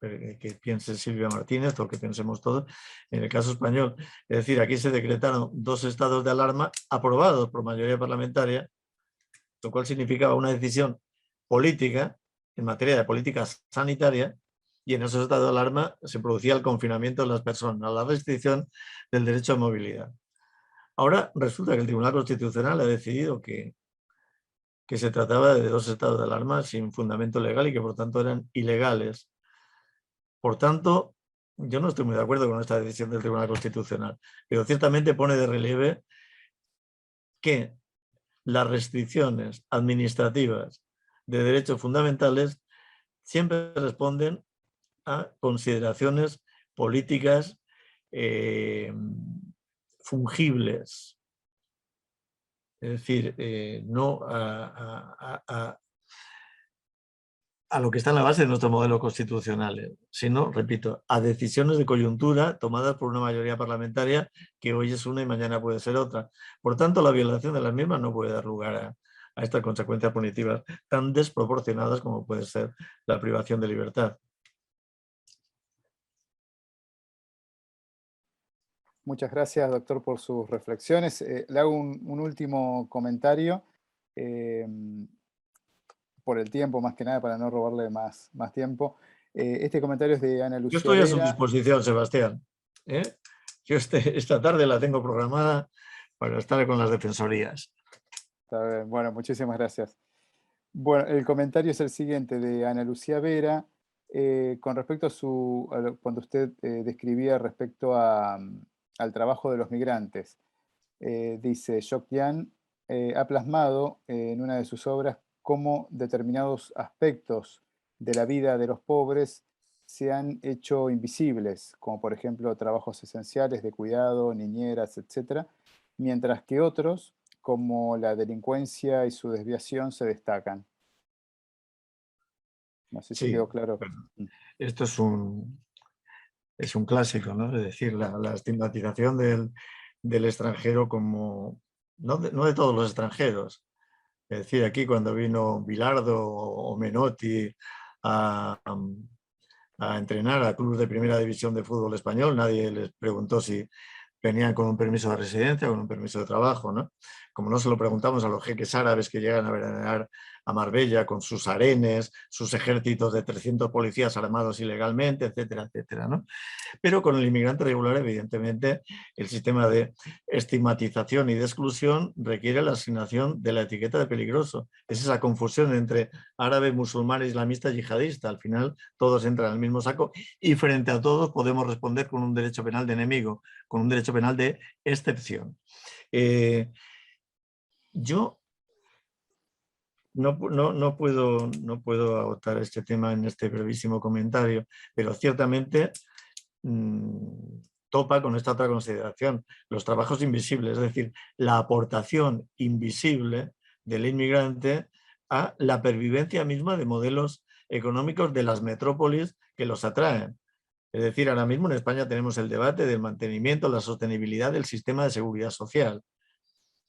que piense Silvia Martínez o que pensemos todos, en el caso español. Es decir, aquí se decretaron 2 estados de alarma aprobados por mayoría parlamentaria, lo cual significaba una decisión política en materia de política sanitaria, y en esos estados de alarma se producía el confinamiento de las personas, la restricción del derecho a movilidad. Ahora resulta que el Tribunal Constitucional ha decidido que se trataba de 2 estados de alarma sin fundamento legal y que por tanto eran ilegales. Por tanto, yo no estoy muy de acuerdo con esta decisión del Tribunal Constitucional, pero ciertamente pone de relieve que las restricciones administrativas de derechos fundamentales siempre responden a consideraciones políticas fungibles. Es decir, no a lo que está en la base de nuestro modelo constitucional, sino, repito, a decisiones de coyuntura tomadas por una mayoría parlamentaria que hoy es una y mañana puede ser otra. Por tanto, la violación de las mismas no puede dar lugar a estas consecuencias punitivas tan desproporcionadas como puede ser la privación de libertad. Muchas gracias, doctor, por sus reflexiones. Le hago un último comentario. Por el tiempo, más que nada, para no robarle más tiempo. Este comentario es de Ana Lucía Yo estoy a su Vera. disposición, Sebastián. Yo esta tarde la tengo programada para estar con las defensorías. Está bien. Bueno, muchísimas gracias. Bueno, el comentario es el siguiente de Ana Lucía Vera, con respecto a cuando usted describía respecto al trabajo de los migrantes. Dice, Chokyan ha plasmado en una de sus obras cómo determinados aspectos de la vida de los pobres se han hecho invisibles, como por ejemplo trabajos esenciales de cuidado, niñeras, etc., mientras que otros, como la delincuencia y su desviación, se destacan. No sé si Sí, quedó claro. bueno, esto es un clásico, ¿no? Es decir, la estigmatización del extranjero como, no de todos los extranjeros. Es decir, aquí cuando vino Bilardo o Menotti a entrenar a clubes de primera división de fútbol español, nadie les preguntó si venían con un permiso de residencia o con un permiso de trabajo, ¿no? Como no se lo preguntamos a los jeques árabes que llegan a veranear a Marbella con sus harenes, sus ejércitos de 300 policías armados ilegalmente, etcétera, etcétera, ¿no? Pero con el inmigrante regular, evidentemente, el sistema de estigmatización y de exclusión requiere la asignación de la etiqueta de peligroso. Es esa confusión entre árabe, musulmán, islamista, yihadista. Al final todos entran en el mismo saco y frente a todos podemos responder con un derecho penal de enemigo, con un derecho penal de excepción. Yo no puedo agotar este tema en este brevísimo comentario, pero ciertamente topa con esta otra consideración, los trabajos invisibles, es decir, la aportación invisible del inmigrante a la pervivencia misma de modelos económicos de las metrópolis que los atraen. Es decir, ahora mismo en España tenemos el debate del mantenimiento, la sostenibilidad del sistema de seguridad social.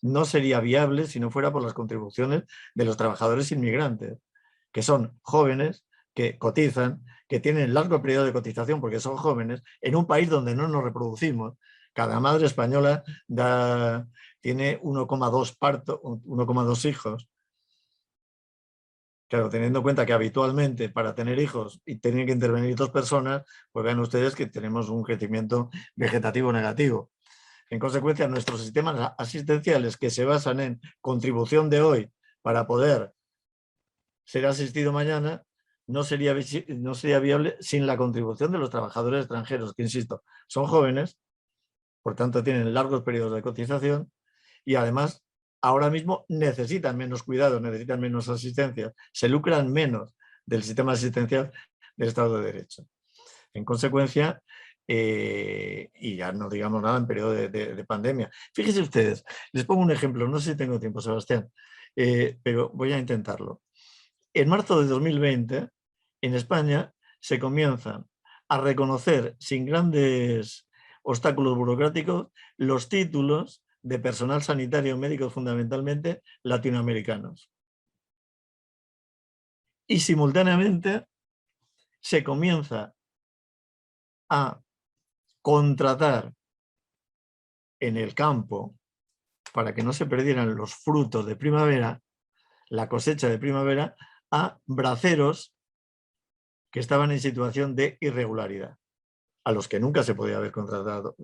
No sería viable si no fuera por las contribuciones de los trabajadores inmigrantes, que son jóvenes, que cotizan, que tienen largo periodo de cotización porque son jóvenes, en un país donde no nos reproducimos. Cada madre española tiene 1,2 hijos. Claro, teniendo en cuenta que habitualmente para tener hijos y tienen que intervenir 2 personas, pues vean ustedes que tenemos un crecimiento vegetativo negativo. En consecuencia, nuestros sistemas asistenciales que se basan en contribución de hoy para poder ser asistido mañana, no sería viable sin la contribución de los trabajadores extranjeros, que insisto, son jóvenes, por tanto tienen largos periodos de cotización y además ahora mismo necesitan menos cuidados, necesitan menos asistencia, se lucran menos del sistema asistencial del Estado de Derecho. En consecuencia, y ya no digamos nada en periodo de pandemia. Fíjense ustedes, les pongo un ejemplo, no sé si tengo tiempo, Sebastián, pero voy a intentarlo. En marzo de 2020, en España, se comienzan a reconocer sin grandes obstáculos burocráticos los títulos de personal sanitario médico fundamentalmente latinoamericanos. Y simultáneamente se comienza a contratar en el campo para que no se perdieran los frutos de primavera, la cosecha de primavera, a braceros que estaban en situación de irregularidad, a los que nunca se podía haber contratado.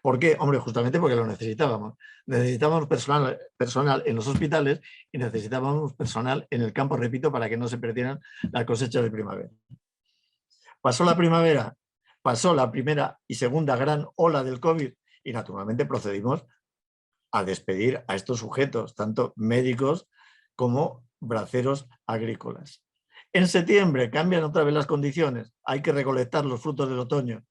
¿Por qué? Hombre, justamente porque lo necesitábamos. Necesitábamos personal en los hospitales y necesitábamos personal en el campo, repito, para que no se perdieran las cosechas de primavera. Pasó la primavera, pasó la primera y segunda gran ola del COVID y naturalmente procedimos a despedir a estos sujetos, tanto médicos como braceros agrícolas. En septiembre cambian otra vez las condiciones, hay que recolectar los frutos del otoño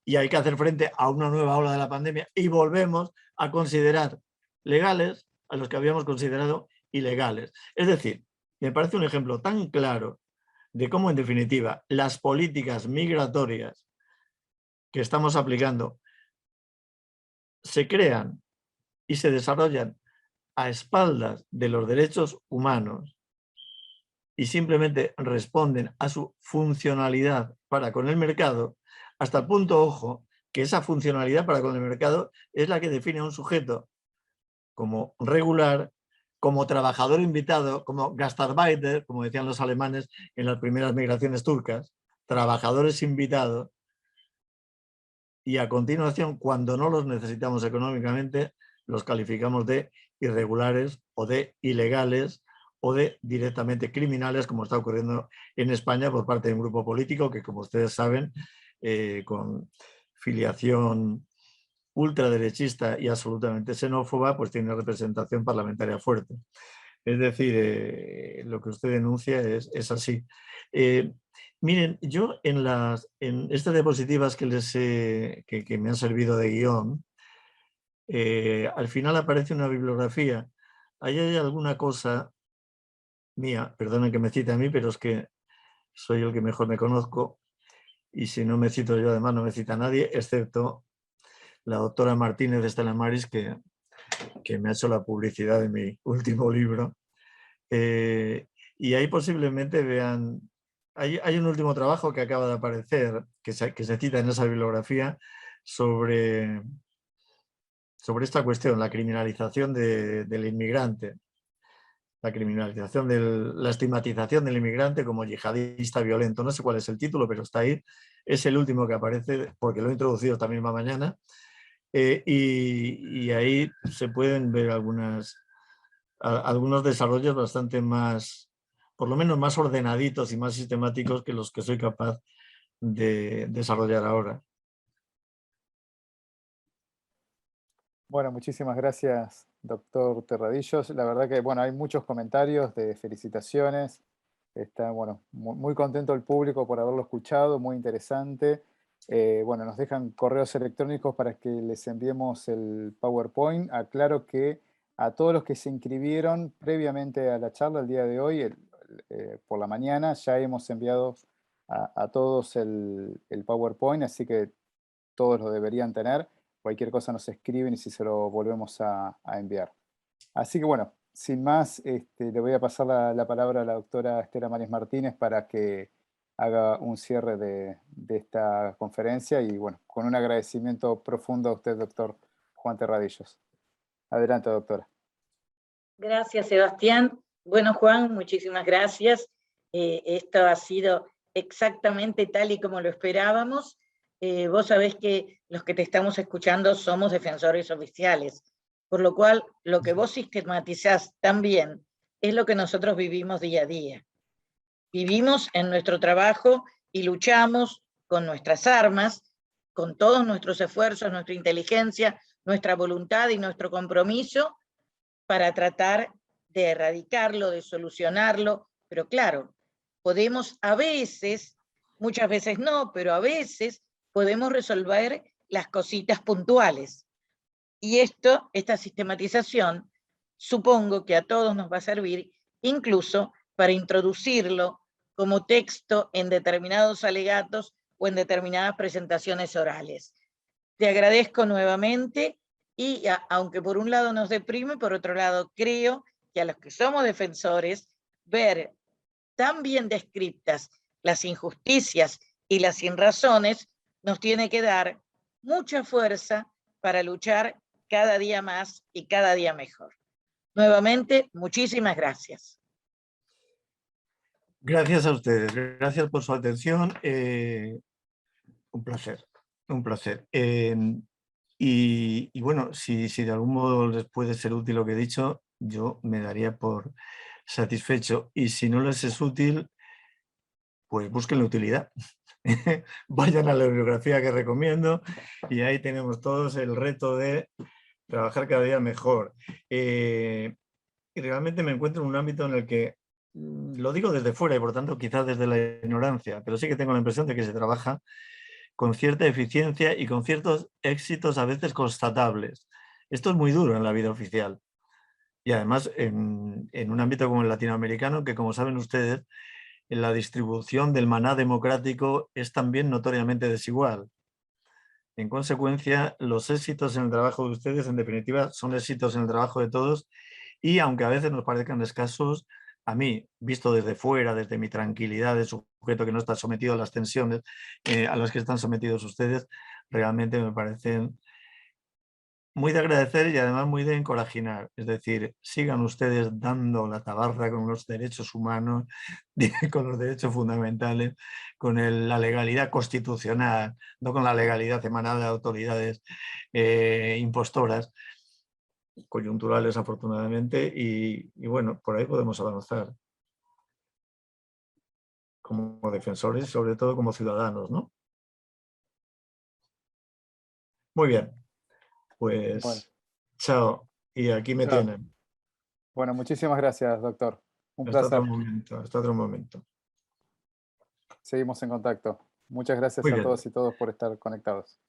y hay que hacer frente a una nueva ola de la pandemia y volvemos a considerar legales a los que habíamos considerado ilegales. Es decir, me parece un ejemplo tan claro de cómo, en definitiva, las políticas migratorias que estamos aplicando se crean y se desarrollan a espaldas de los derechos humanos y simplemente responden a su funcionalidad para con el mercado, hasta el punto, ojo, que esa funcionalidad para con el mercado es la que define a un sujeto como regular, como trabajador invitado, como Gastarbeiter, como decían los alemanes en las primeras migraciones turcas, trabajadores invitados, y a continuación, cuando no los necesitamos económicamente, los calificamos de irregulares o de ilegales o de directamente criminales, como está ocurriendo en España por parte de un grupo político que, como ustedes saben, con filiación ultraderechista y absolutamente xenófoba, pues tiene representación parlamentaria fuerte. Es decir, lo que usted denuncia es así. Miren, yo en estas diapositivas que me han servido de guión, al final aparece una bibliografía. Ahí hay alguna cosa mía, perdonen que me cite a mí, pero es que soy el que mejor me conozco y si no me cito yo, además no me cita nadie, excepto la doctora Martínez de Estela Maris, que me ha hecho la publicidad de mi último libro. Y ahí posiblemente vean, hay un último trabajo que acaba de aparecer, que se cita en esa bibliografía, sobre esta cuestión, la criminalización del inmigrante, la criminalización la estigmatización del inmigrante como yihadista violento. No sé cuál es el título, pero está ahí. Es el último que aparece, porque lo he introducido esta misma mañana. Y ahí se pueden ver algunos desarrollos bastante más, por lo menos más ordenaditos y más sistemáticos que los que soy capaz de desarrollar ahora. Bueno, muchísimas gracias, doctor Terradillos. La verdad que, bueno, hay muchos comentarios de felicitaciones. Está, bueno, muy contento el público por haberlo escuchado, muy interesante. Bueno, nos dejan correos electrónicos para que les enviemos el PowerPoint. Aclaro que a todos los que se inscribieron previamente a la charla el día de hoy, por la mañana, ya hemos enviado a todos el PowerPoint, así que todos lo deberían tener. Cualquier cosa nos escriben y si se lo volvemos a enviar. Así que bueno, sin más, le voy a pasar la palabra a la doctora Estela Maris Martínez para que haga un cierre de esta conferencia y bueno, con un agradecimiento profundo a usted, doctor Juan Terradillos. Adelante, doctora. Gracias, Sebastián. Bueno, Juan, muchísimas gracias. Esto ha sido exactamente tal y como lo esperábamos. Vos sabés que los que te estamos escuchando somos defensores oficiales, por lo cual lo que vos sistematizás también es lo que nosotros vivimos día a día. Vivimos en nuestro trabajo y luchamos con nuestras armas, con todos nuestros esfuerzos, nuestra inteligencia, nuestra voluntad y nuestro compromiso para tratar de erradicarlo, de solucionarlo, pero claro, podemos a veces, muchas veces no, pero a veces podemos resolver las cositas puntuales. Y esta sistematización, supongo que a todos nos va a servir, incluso para introducirlo como texto en determinados alegatos o en determinadas presentaciones orales. Te agradezco nuevamente y aunque por un lado nos deprime, por otro lado creo que a los que somos defensores, ver tan bien descritas las injusticias y las sinrazones nos tiene que dar mucha fuerza para luchar cada día más y cada día mejor. Nuevamente, muchísimas gracias. Gracias a ustedes, gracias por su atención. Un placer, un placer. Y bueno, si de algún modo les puede ser útil lo que he dicho, yo me daría por satisfecho. Y si no les es útil, pues busquen la utilidad. Vayan a la bibliografía que recomiendo y ahí tenemos todos el reto de trabajar cada día mejor. Y realmente me encuentro en un ámbito en el que, lo digo desde fuera y por tanto quizás desde la ignorancia, pero sí que tengo la impresión de que se trabaja con cierta eficiencia y con ciertos éxitos a veces constatables. Esto es muy duro en la vida oficial. Y además en un ámbito como el latinoamericano, que como saben ustedes, en la distribución del maná democrático es también notoriamente desigual. En consecuencia, los éxitos en el trabajo de ustedes, en definitiva, son éxitos en el trabajo de todos y aunque a veces nos parezcan escasos, a mí, visto desde fuera, desde mi tranquilidad de sujeto que no está sometido a las tensiones a las que están sometidos ustedes, realmente me parecen muy de agradecer y además muy de encorajinar. Es decir, sigan ustedes dando la tabarra con los derechos humanos, con los derechos fundamentales, con la legalidad constitucional, no con la legalidad emanada de autoridades impostoras, coyunturales afortunadamente, y bueno, por ahí podemos avanzar como defensores y sobre todo como ciudadanos, ¿no? Muy bien, pues Bueno, chao, y aquí me chao. tienen. Bueno, muchísimas gracias, doctor. Un Hasta otro placer. momento, hasta otro momento. Seguimos en contacto. Muchas gracias Muy a bien. todos y todos por estar conectados.